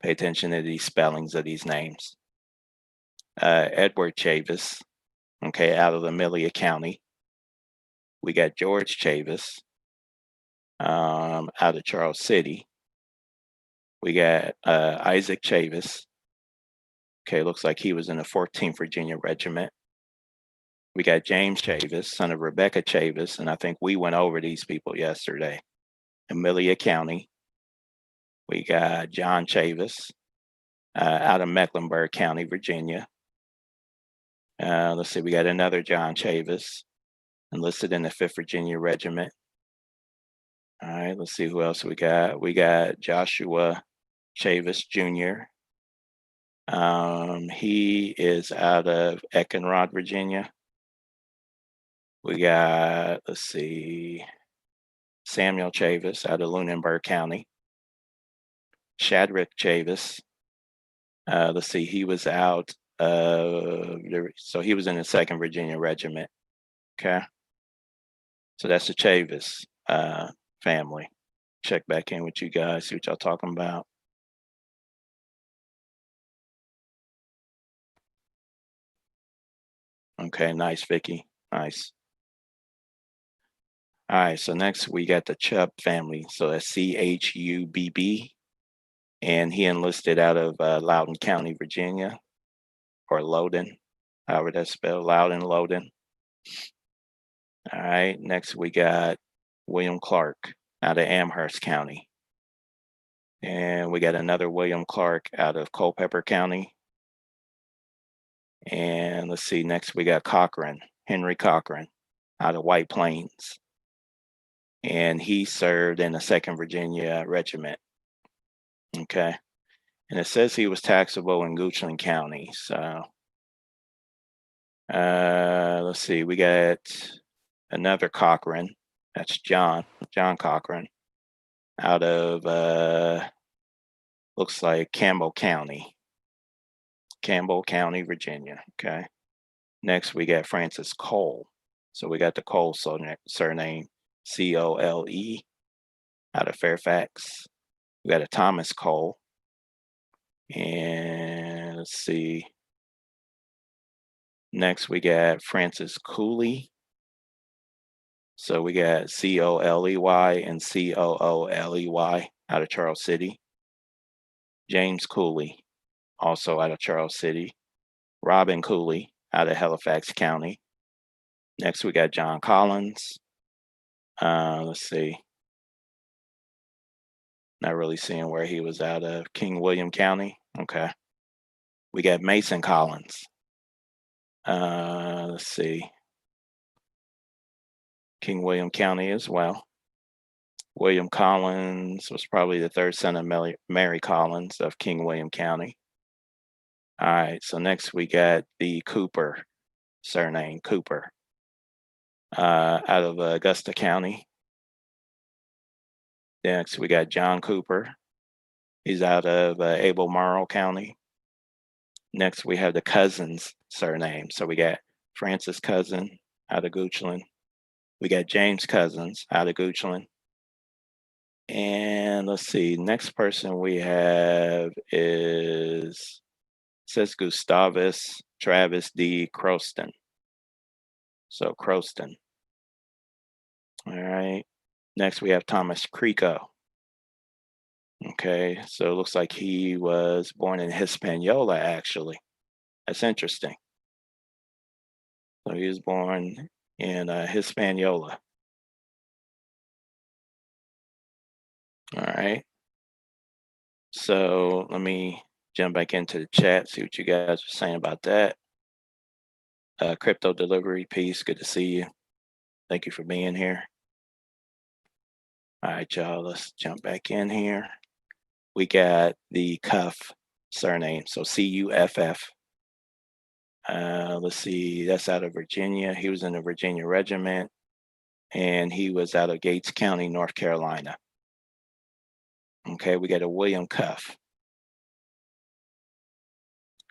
pay attention to these spellings of these names. Edward Chavis, okay, out of Amelia County. We got George Chavis, out of Charles City. We got Isaac Chavis. Okay, looks like he was in the 14th Virginia Regiment. We got James Chavis, son of Rebecca Chavis, and I think we went over these people yesterday. Amelia County. We got John Chavis, out of Mecklenburg County, Virginia. Let's see, we got another John Chavis, enlisted in the 5th Virginia Regiment. All right, let's see who else we got. We got Joshua Chavis Jr. He is out of Eckenrod, Virginia. We got, let's see, Samuel Chavis out of Lunenburg County. Shadrach Chavis. Let's see, he was out so he was in the 2nd Virginia Regiment. Okay. So that's the Chavis family. Check back in with you guys, see what y'all talking about. Okay, nice, Vicky. Nice. All right, so next we got the Chubb family. So that's Chubb, and he enlisted out of Loudoun County, Virginia, or Loudoun, however that's spelled, Loudoun, Loudoun. All right, next we got William Clark out of Amherst County. And we got another William Clark out of Culpeper County. And let's see, next we got Cochran, Henry Cochran out of White Plains. And he served in the 2nd Virginia Regiment. Okay. And it says he was taxable in Goochland County. So let's see, we got another Cochran. That's John Cochran out of looks like Campbell County, Virginia. Okay. Next we got Francis Cole. So we got the Cole surname, Cole, out of Fairfax. We got a Thomas Cole. And let's see. Next we got Francis Cooley. So we got Coley and Cooley out of Charles City. James Cooley, also out of Charles City. Robin Cooley out of Halifax County. Next we got John Collins. Let's see. Not really seeing where he was out of. King William County. Okay. We got Mason Collins. Let's see. King William County as well. William Collins was probably the 3rd son of Mary Collins of King William County. All right, so next we got the Cooper surname, Cooper, out of Augusta County. Next we got John Cooper. He's out of Albemarle County. Next we have the Cousins surname. So we got Francis Cousin out of Goochland. We got James Cousins out of Goochland. And let's see, next person we have is, says Gustavus Travis D. Croston. So Croston. All right. Next, we have Thomas Creco. Okay, so it looks like he was born in Hispaniola, actually. That's interesting. So he was born in Hispaniola. All right. So let me jump back into the chat, see what you guys are saying about that. Crypto delivery piece, good to see you. Thank you for being here. All right, y'all, let's jump back in here. We got the Cuff surname, so Cuff. Let's see, that's out of Virginia. He was in the Virginia Regiment, and he was out of Gates County, North Carolina. Okay, we got a William Cuff.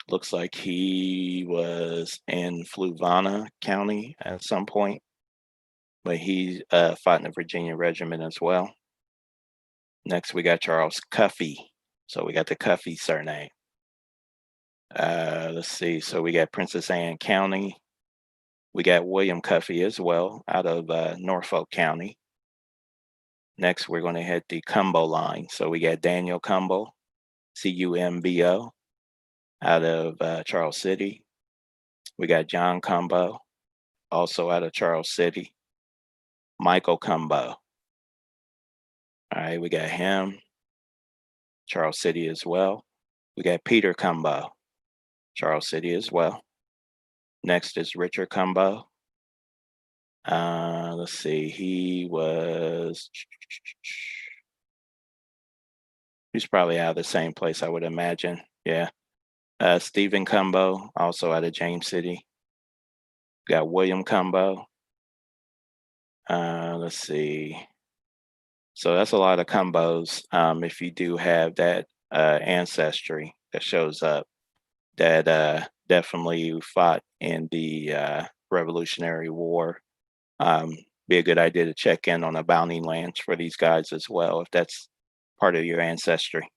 Looks like he was in Fluvanna County at some point, but he fought in the Virginia Regiment as well. Next, we got Charles Cuffey. So we got the Cuffey surname. Let's see. So we got Princess Anne County. We got William Cuffey as well out of Norfolk County. Next, we're going to hit the Cumbo line. So we got Daniel Cumbo, Cumbo, out of Charles City. We got John Cumbo, also out of Charles City. Michael Cumbo. All right, we got him, Charles City as well. We got Peter Cumbo, Charles City as well. Next is Richard Cumbo. Let's see, he's probably out of the same place, I would imagine. Yeah. Stephen Cumbo, also out of James City. Got William Cumbo. Let's see. So that's a lot of Cumbos. If you do have that ancestry that shows up, that definitely fought in the Revolutionary War. Be a good idea to check in on the bounty lands for these guys as well, if that's part of your ancestry.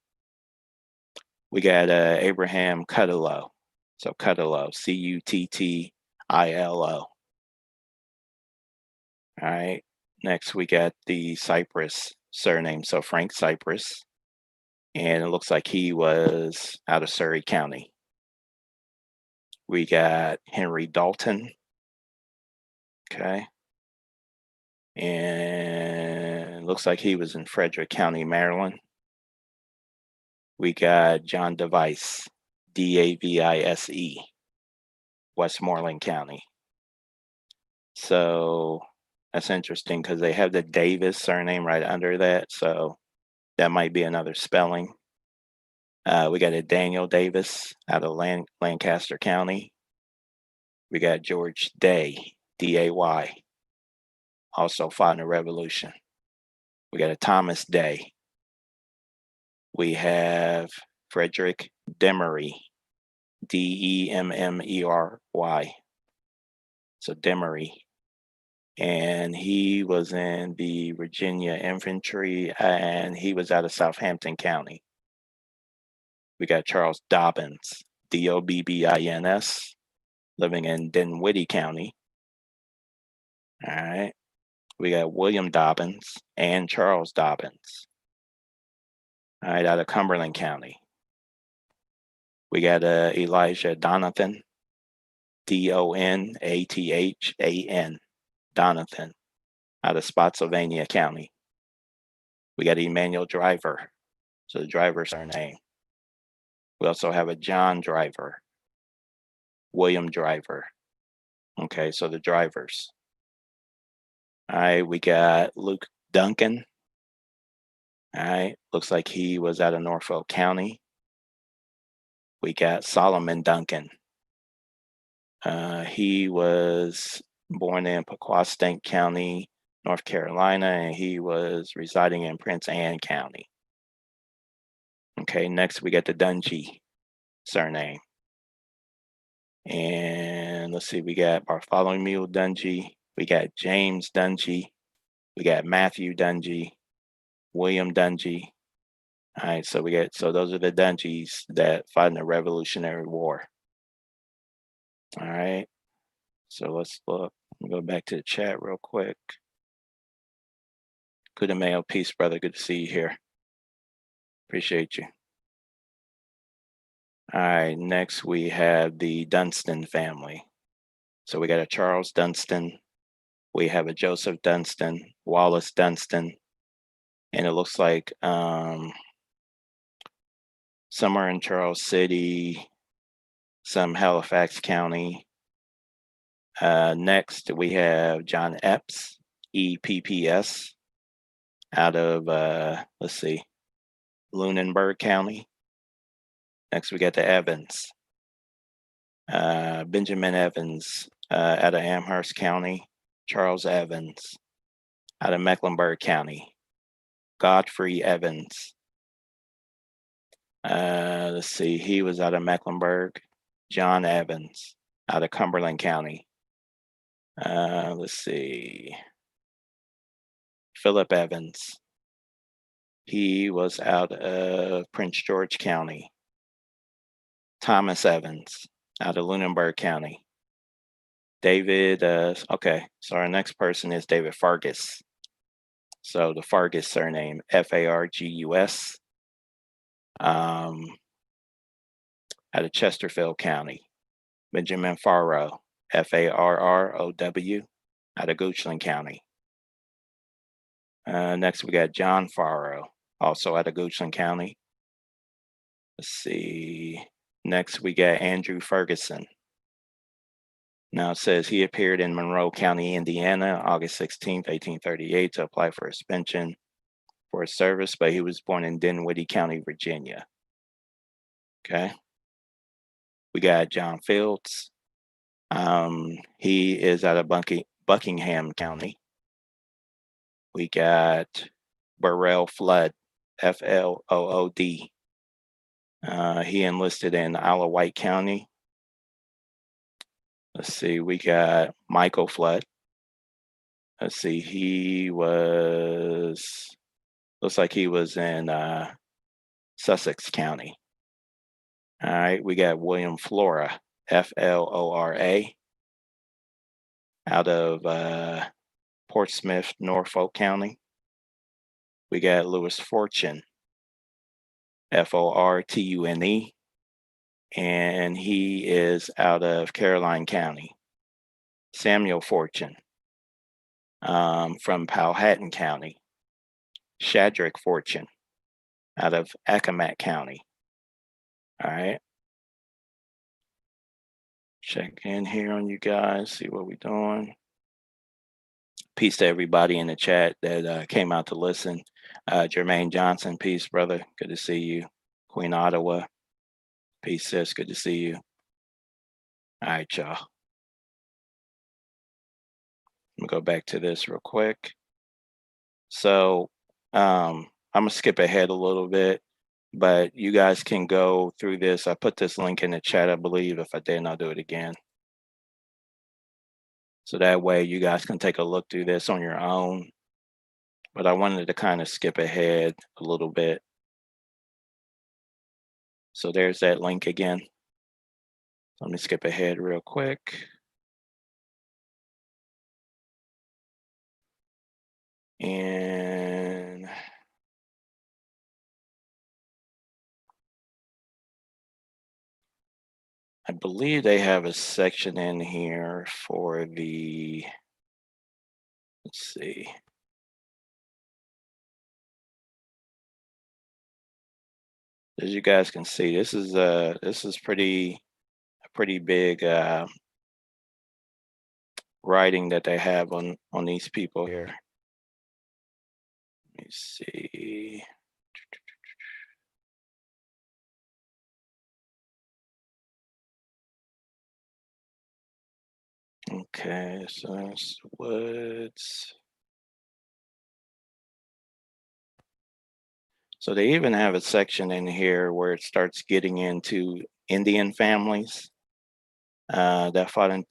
We got Abraham Cutilo. So Cutilo, Cuttilo. All right. Next, we got the Cypress surname. So Frank Cypress. And it looks like he was out of Surrey County. We got Henry Dalton. Okay. And it looks like he was in Frederick County, Maryland. We got John Device, Davise, Westmoreland County. So that's interesting because they have the Davis surname right under that. So that might be another spelling. We got a Daniel Davis out of Lancaster County. We got George Day, Day, also fought in the Revolution. We got a Thomas Day. We have Frederick Demery, Demmery. So Demery. And he was in the Virginia Infantry, and he was out of Southampton County. We got Charles Dobbins, Dobbins, living in Dinwiddie County. All right. We got William Dobbins and Charles Dobbins. All right, out of Cumberland County. We got Elijah Donathan, Donathan, Donathan, out of Spotsylvania County. We got Emmanuel Driver, so the driver's our name. We also have a John Driver, William Driver. Okay, so the drivers. All right, we got Luke Duncan. All right, looks like he was out of Norfolk County. We got Solomon Duncan. He was born in Pequastant County, North Carolina, and he was residing in Prince Anne County. Okay, next we got the Dungy surname. And let's see, we got Bartholomew Dungy, we got James Dungy, we got Matthew Dungy, William Dungy. All right, so those are the Dungies that fought in the Revolutionary War. All right. So let's look. Go back to the chat real quick. Good mail, peace, brother. Good to see you here. Appreciate you. All right, next we have the Dunstan family. So we got a Charles Dunstan, we have a Joseph Dunstan, Wallace Dunstan, and it looks like some are in Charles City, some Halifax County. Next we have John Epps, EPPS, out of let's see, Lunenburg County. Next we got the Evans, Benjamin Evans, out of Amherst County. Charles Evans, out of Mecklenburg County. Godfrey Evans. Let's see, he was out of Mecklenburg. John Evans, out of Cumberland County. Let's see, Philip Evans. He was out of Prince George County. Thomas Evans, out of Lunenburg County. David, okay, so our next person is David Fargus. So the Fargus surname, Fargus, out of Chesterfield County. Benjamin Farrow, Farrow, out of Goochland County. Next, we got John Farrow, also out of Goochland County. Let's see. Next, we got Andrew Ferguson. Now it says he appeared in Monroe County, Indiana, August 16th, 1838, to apply for a suspension for his service, but he was born in Dinwiddie County, Virginia. Okay. We got John Fields. He is out of Buckingham County. We got Burrell Flood, Flood. He enlisted in Isle of Wight County. Let's see, we got Michael Flood. Let's see, looks like he was in Sussex County. All right, we got William Flora, Flora, out of Portsmouth, Norfolk County. We got Lewis Fortune, Fortune, and he is out of Caroline County. Samuel Fortune, from Powhatan County. Shadrach Fortune, out of Accomack County. All right. Check in here on you guys, see what we're doing. Peace to everybody in the chat that came out to listen. Jermaine Johnson, peace, brother. Good to see you. Queen Ottawa, peace, sis. Good to see you. All right, y'all. Let me go back to this real quick. So I'm gonna skip ahead a little bit, but you guys can go through this. I put this link in the chat, I believe. If I didn't, I'll do it again. So that way you guys can take a look through this on your own. But I wanted to kind of skip ahead a little bit. So there's that link again. Let me skip ahead real quick. And I believe they have a section in here for the, let's see. As you guys can see, this is pretty big writing that they have on these people here. Let me see. Okay, so that's Woods. So they even have a section in here where it starts getting into Indian families that fought in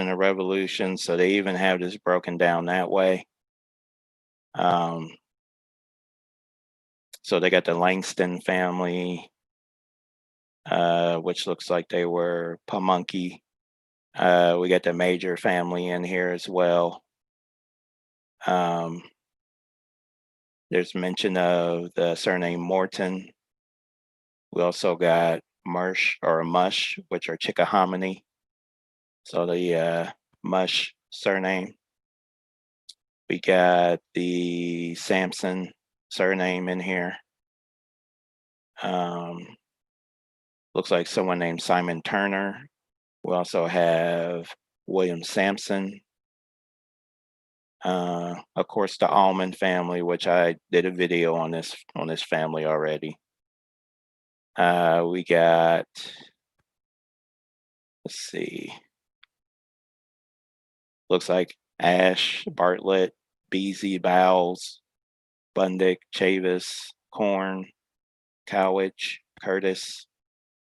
the revolution. So they even have this broken down that way. So they got the Langston family, which looks like they were Pamunkey. We got the Major family in here as well. There's mention of the surname Morton. We also got Marsh or Mush, which are Chickahominy. So the Mush surname. We got the Sampson surname in here. Looks like someone named Simon Turner. We also have William Sampson. Of course, the Almond family, which I did a video on this family already. We got, let's see, looks like Ash, Bartlett, Beasy, Bowles, Bundick, Chavis, Corn, Cowich, Curtis,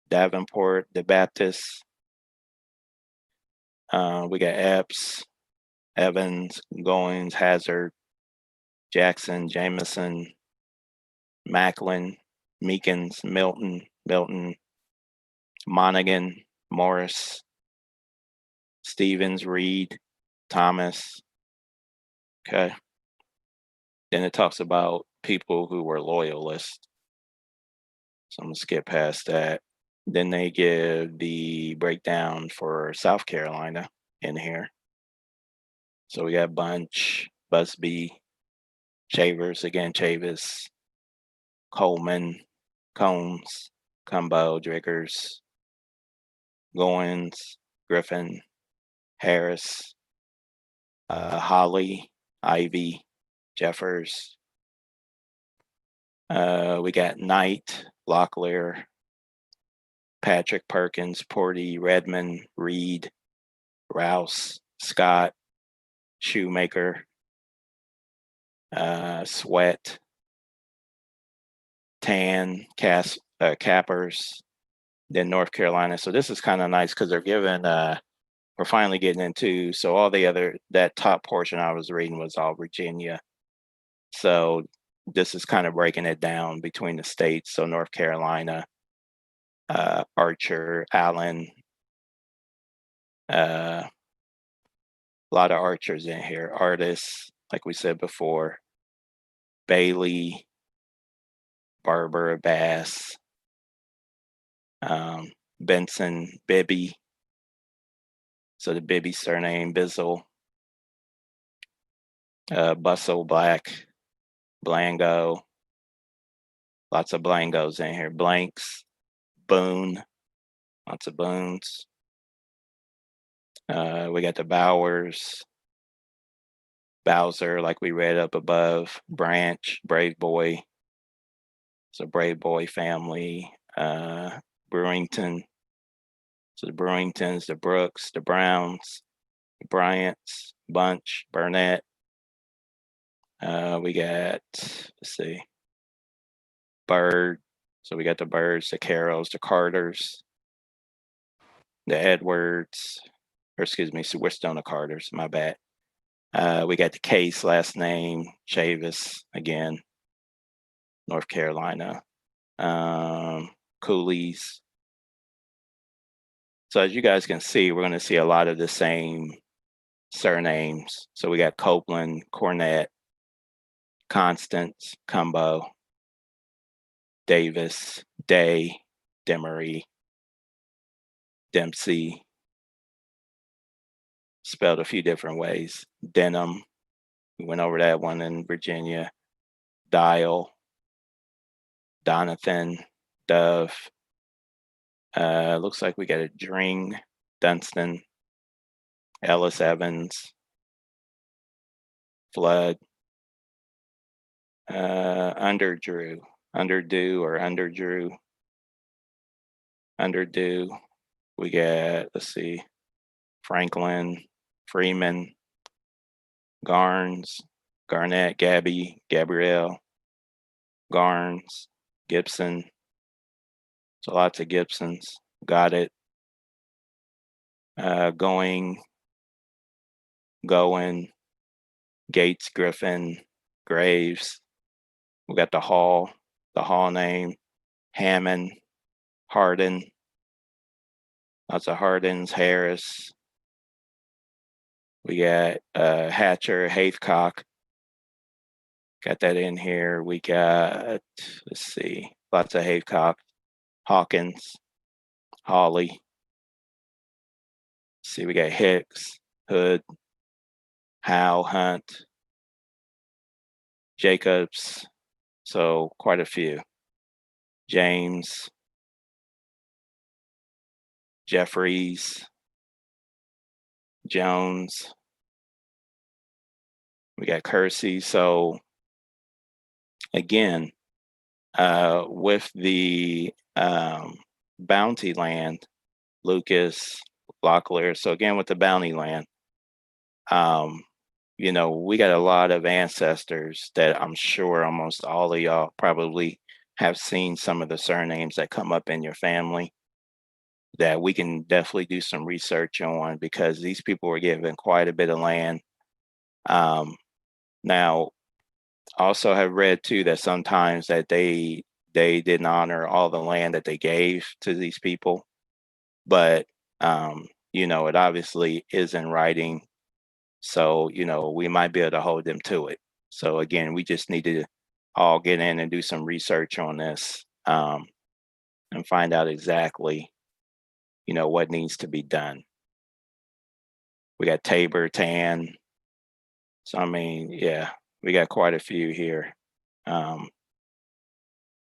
Davenport, the Baptist. We got Epps, Evans, Goins, Hazard, Jackson, Jameson, Macklin, Meekins, Milton, Monaghan, Morris, Stevens, Reed, Thomas. Okay. Then it talks about people who were loyalists. So I'm gonna skip past that. Then they give the breakdown for South Carolina in here. So we got Bunch, Busby, Chavers, again, Chavis, Coleman, Combs, Cumbo, Driggers, Goins, Griffin, Harris, Holly, Ivy, Jeffers. We got Knight, Locklear, Patrick, Perkins, Porty, Redmond, Reed, Rouse, Scott, Shoemaker, Sweat, Tan, Cappers, then North Carolina. So this is kind of nice because they're giving, we're finally getting into, so all the other, that top portion I was reading was all Virginia. So this is kind of breaking it down between the states. So North Carolina, Archer, Allen, a lot of archers in here, artists, like we said before, Bailey, Barber, Bass, Benson, Bibby. So the Bibby surname, Bizzle, Bustle, Black, Blango, lots of Blangos in here, Blanks, Boone, lots of Boones. We got the Bowers, Bowser, like we read up above, Branch, Brave Boy. So Brave Boy family, Brewington. So the Brewingtons, the Brooks, the Browns, the Bryants, Bunch, Burnett. We got, let's see, Bird. So we got the Birds, the Carrolls, the Carters, the Edwards, or excuse me, so we're still on the Carters, my bad. We got the Case last name, Chavis, again, North Carolina, Coolies. So as you guys can see, we're going to see a lot of the same surnames. So we got Copeland, Cornett, Constance, Cumbo, Davis, Day, Demery, Dempsey, spelled a few different ways. Denham, we went over that one in Virginia. Dial, Donathan, Dove. Looks like we got a Dring, Dunstan, Ellis Evans, Flood, Underdrew, Underdew. We got, let's see, Franklin, Freeman, Garnes, Garnett, Gabby, Gabrielle, Garnes, Gibson. So lots of Gibsons. Got it. Going, Gates, Griffin, Graves. We got the Hall name, Hammond, Hardin. Lots of Hardins, Harris, We got Hatcher, Haithcock. Got that in here. We got, let's see, lots of Haithcock, Hawkins, Hawley. Let's see, we got Hicks, Hood, Howe, Hunt, Jacobs. So quite a few. James, Jeffries, Jones. We got Kersey. So again, with the bounty land, Lucas, Locklear. So again, with the bounty land, we got a lot of ancestors that I'm sure almost all of y'all probably have seen some of the surnames that come up in your family that we can definitely do some research on, because these people were given quite a bit of land. Now, also have read too that sometimes that they didn't honor all the land that they gave to these people, but it obviously is in writing, so we might be able to hold them to it. So again, we just need to all get in and do some research on this, and find out exactly what needs to be done. We got Tabor, Tan. So I mean, yeah, we got quite a few here.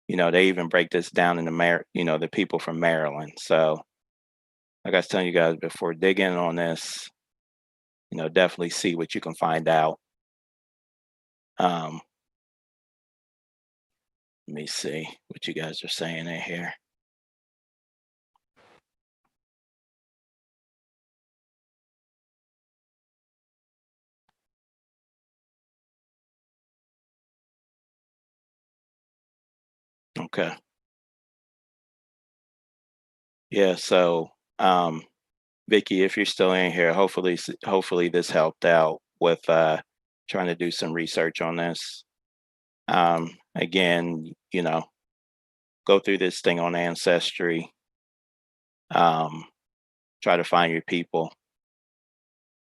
They even break this down into the people from Maryland. So like I was telling you guys before, dig in on this, definitely see what you can find out. Let me see what you guys are saying in here. Okay. Yeah, so Vicky, if you're still in here, hopefully this helped out with trying to do some research on this. Again, go through this thing on Ancestry. Try to find your people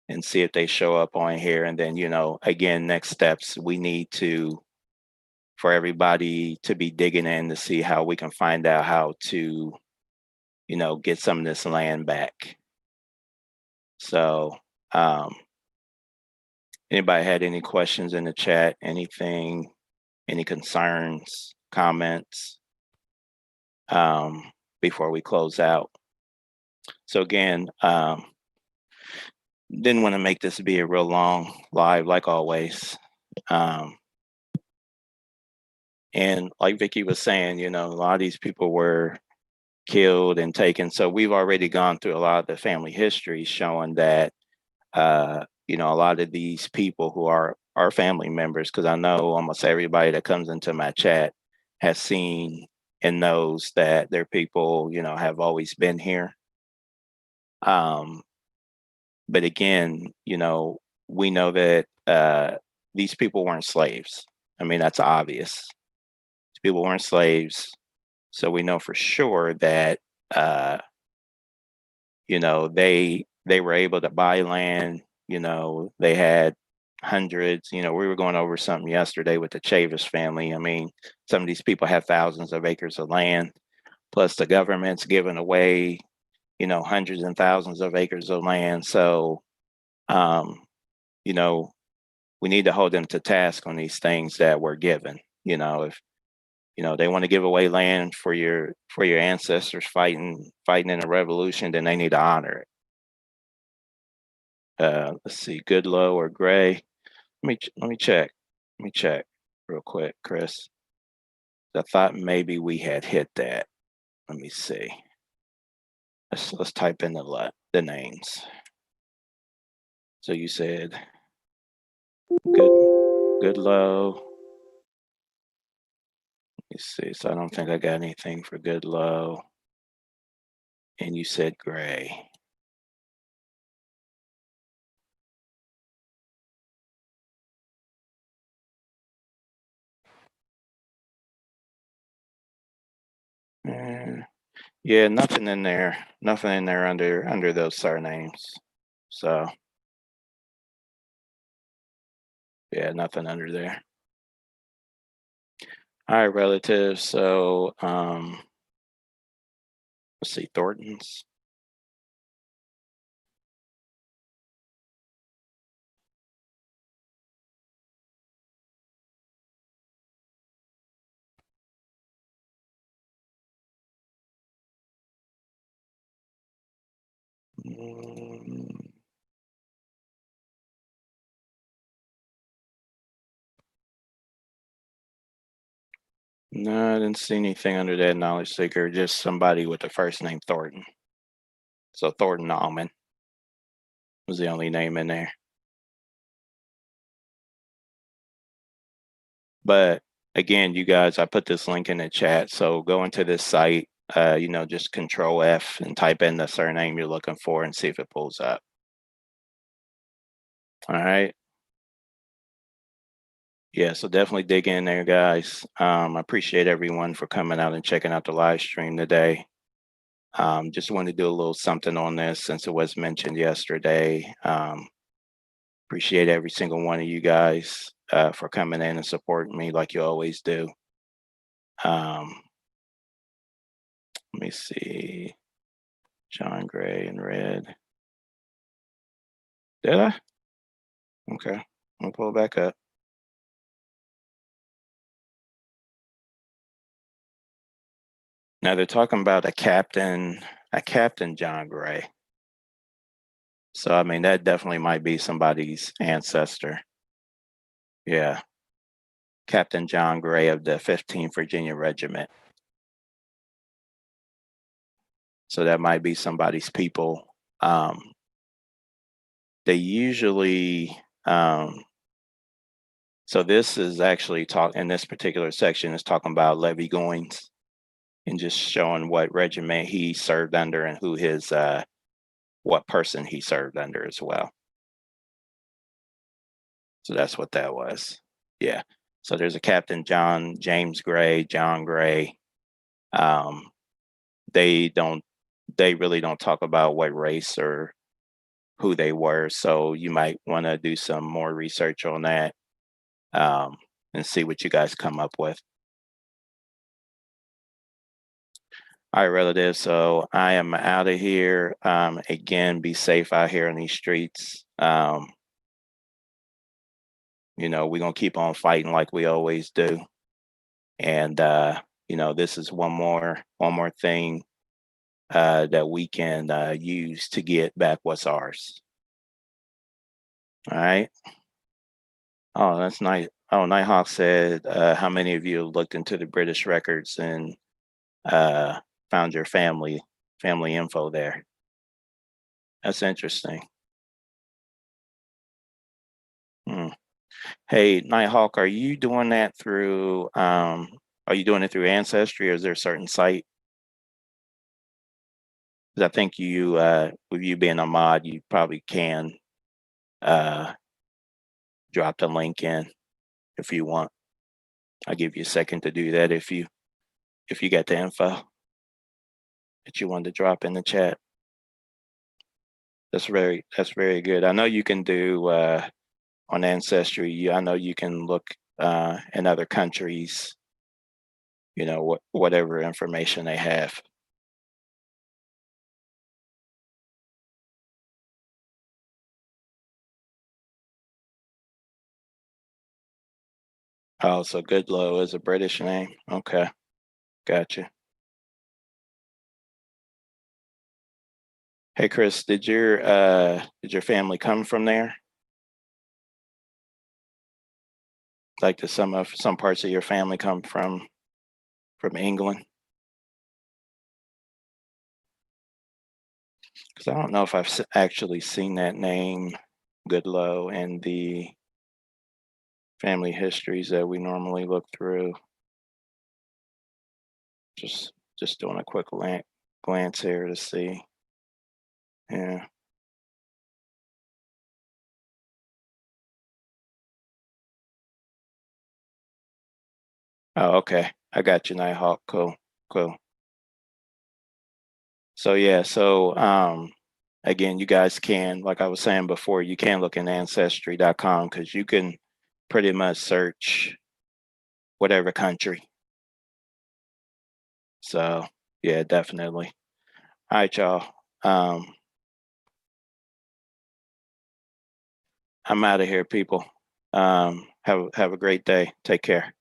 and see if they show up on here. And then, again, next steps, we need for everybody to be digging in to see how we can find out how to, get some of this land back. So, anybody had any questions in the chat, anything, any concerns, comments, before we close out? So again, didn't want to make this be a real long live, like always. And like Vicky was saying, a lot of these people were killed and taken. So we've already gone through a lot of the family history showing that, a lot of these people who are our family members, because I know almost everybody that comes into my chat has seen and knows that their people, have always been here. But again, we know that these people weren't slaves. I mean, that's obvious. People weren't slaves. So we know for sure that they were able to buy land. They had hundreds. We were going over something yesterday with the Chavis family. I mean, some of these people have thousands of acres of land, plus the government's giving away, hundreds and thousands of acres of land. So, you know, we need to hold them to task on these things that were given. If they want to give away land for your ancestors fighting in a revolution, then they need to honor it. Let's see, Goodlow or Gray. Let me check. Let me check real quick, Chris. I thought maybe we had hit that. Let me see. Let's type in the names. So you said Goodlow. Let me see. So I don't think I got anything for Goodlow. And you said Gray. Yeah, nothing in there. Nothing in there under those surnames. So Yeah, nothing under there. All right, relatives. So, let's see, Thornton's. Mm, no, I didn't see anything under that knowledge seeker. Just somebody with the first name Thornton. So Thornton Allman was the only name in there. But again, you guys, I put this link in the chat. So go into this site, just Control F and type in the surname you're looking for and see if it pulls up. All right. Yeah, so definitely dig in there, guys. I appreciate everyone for coming out and checking out the live stream today. Just wanted to do a little something on this since it was mentioned yesterday. Appreciate every single one of you guys for coming in and supporting me like you always do. Let me see. John Gray and Red. Did I? Okay. I'll pull it back up. Now they're talking about a Captain John Gray. So I mean that definitely might be somebody's ancestor. Yeah. Captain John Gray of the 15th Virginia Regiment. So that might be somebody's people. They usually so this is actually talk in this particular section is talking about levy goings and just showing what regiment he served under and who his what person he served under as well. So that's what that was. Yeah. So there's a Captain James Gray, John Gray. Um, they really don't talk about what race or who they were. So you might want to do some more research on that and see what you guys come up with. All right, relatives. So I am out of here. Again, be safe out here in these streets. We're gonna keep on fighting like we always do. And this is one more thing that we can use to get back what's ours. All right. Oh, that's nice. Oh, Nighthawk said, how many of you looked into the British records and found your family info there? That's interesting. Hmm. Hey, Nighthawk, are you doing that through are you doing it through Ancestry or is there a certain site? Because I think you with you being a mod, you probably can uh drop the link in if you want. I'll give you a second to do that if you got the info that you wanted to drop in the chat. That's very good. I know you can do on Ancestry. I know you can look in other countries. Whatever information they have. Oh, so Goodlow is a British name. Okay, gotcha. Hey, Chris, did your family come from there? Like, does some parts of your family come from England? Because I don't know if I've actually seen that name, Goodlow, in the family histories that we normally look through. Just doing a quick glance here to see. Yeah. Oh, okay. I got you, Nighthawk. Cool. Cool. So yeah, again, you guys can, like I was saying before, you can look in ancestry.com because you can pretty much search whatever country. So yeah, definitely. All right, y'all. I'm out of here, people. Have a great day. Take care.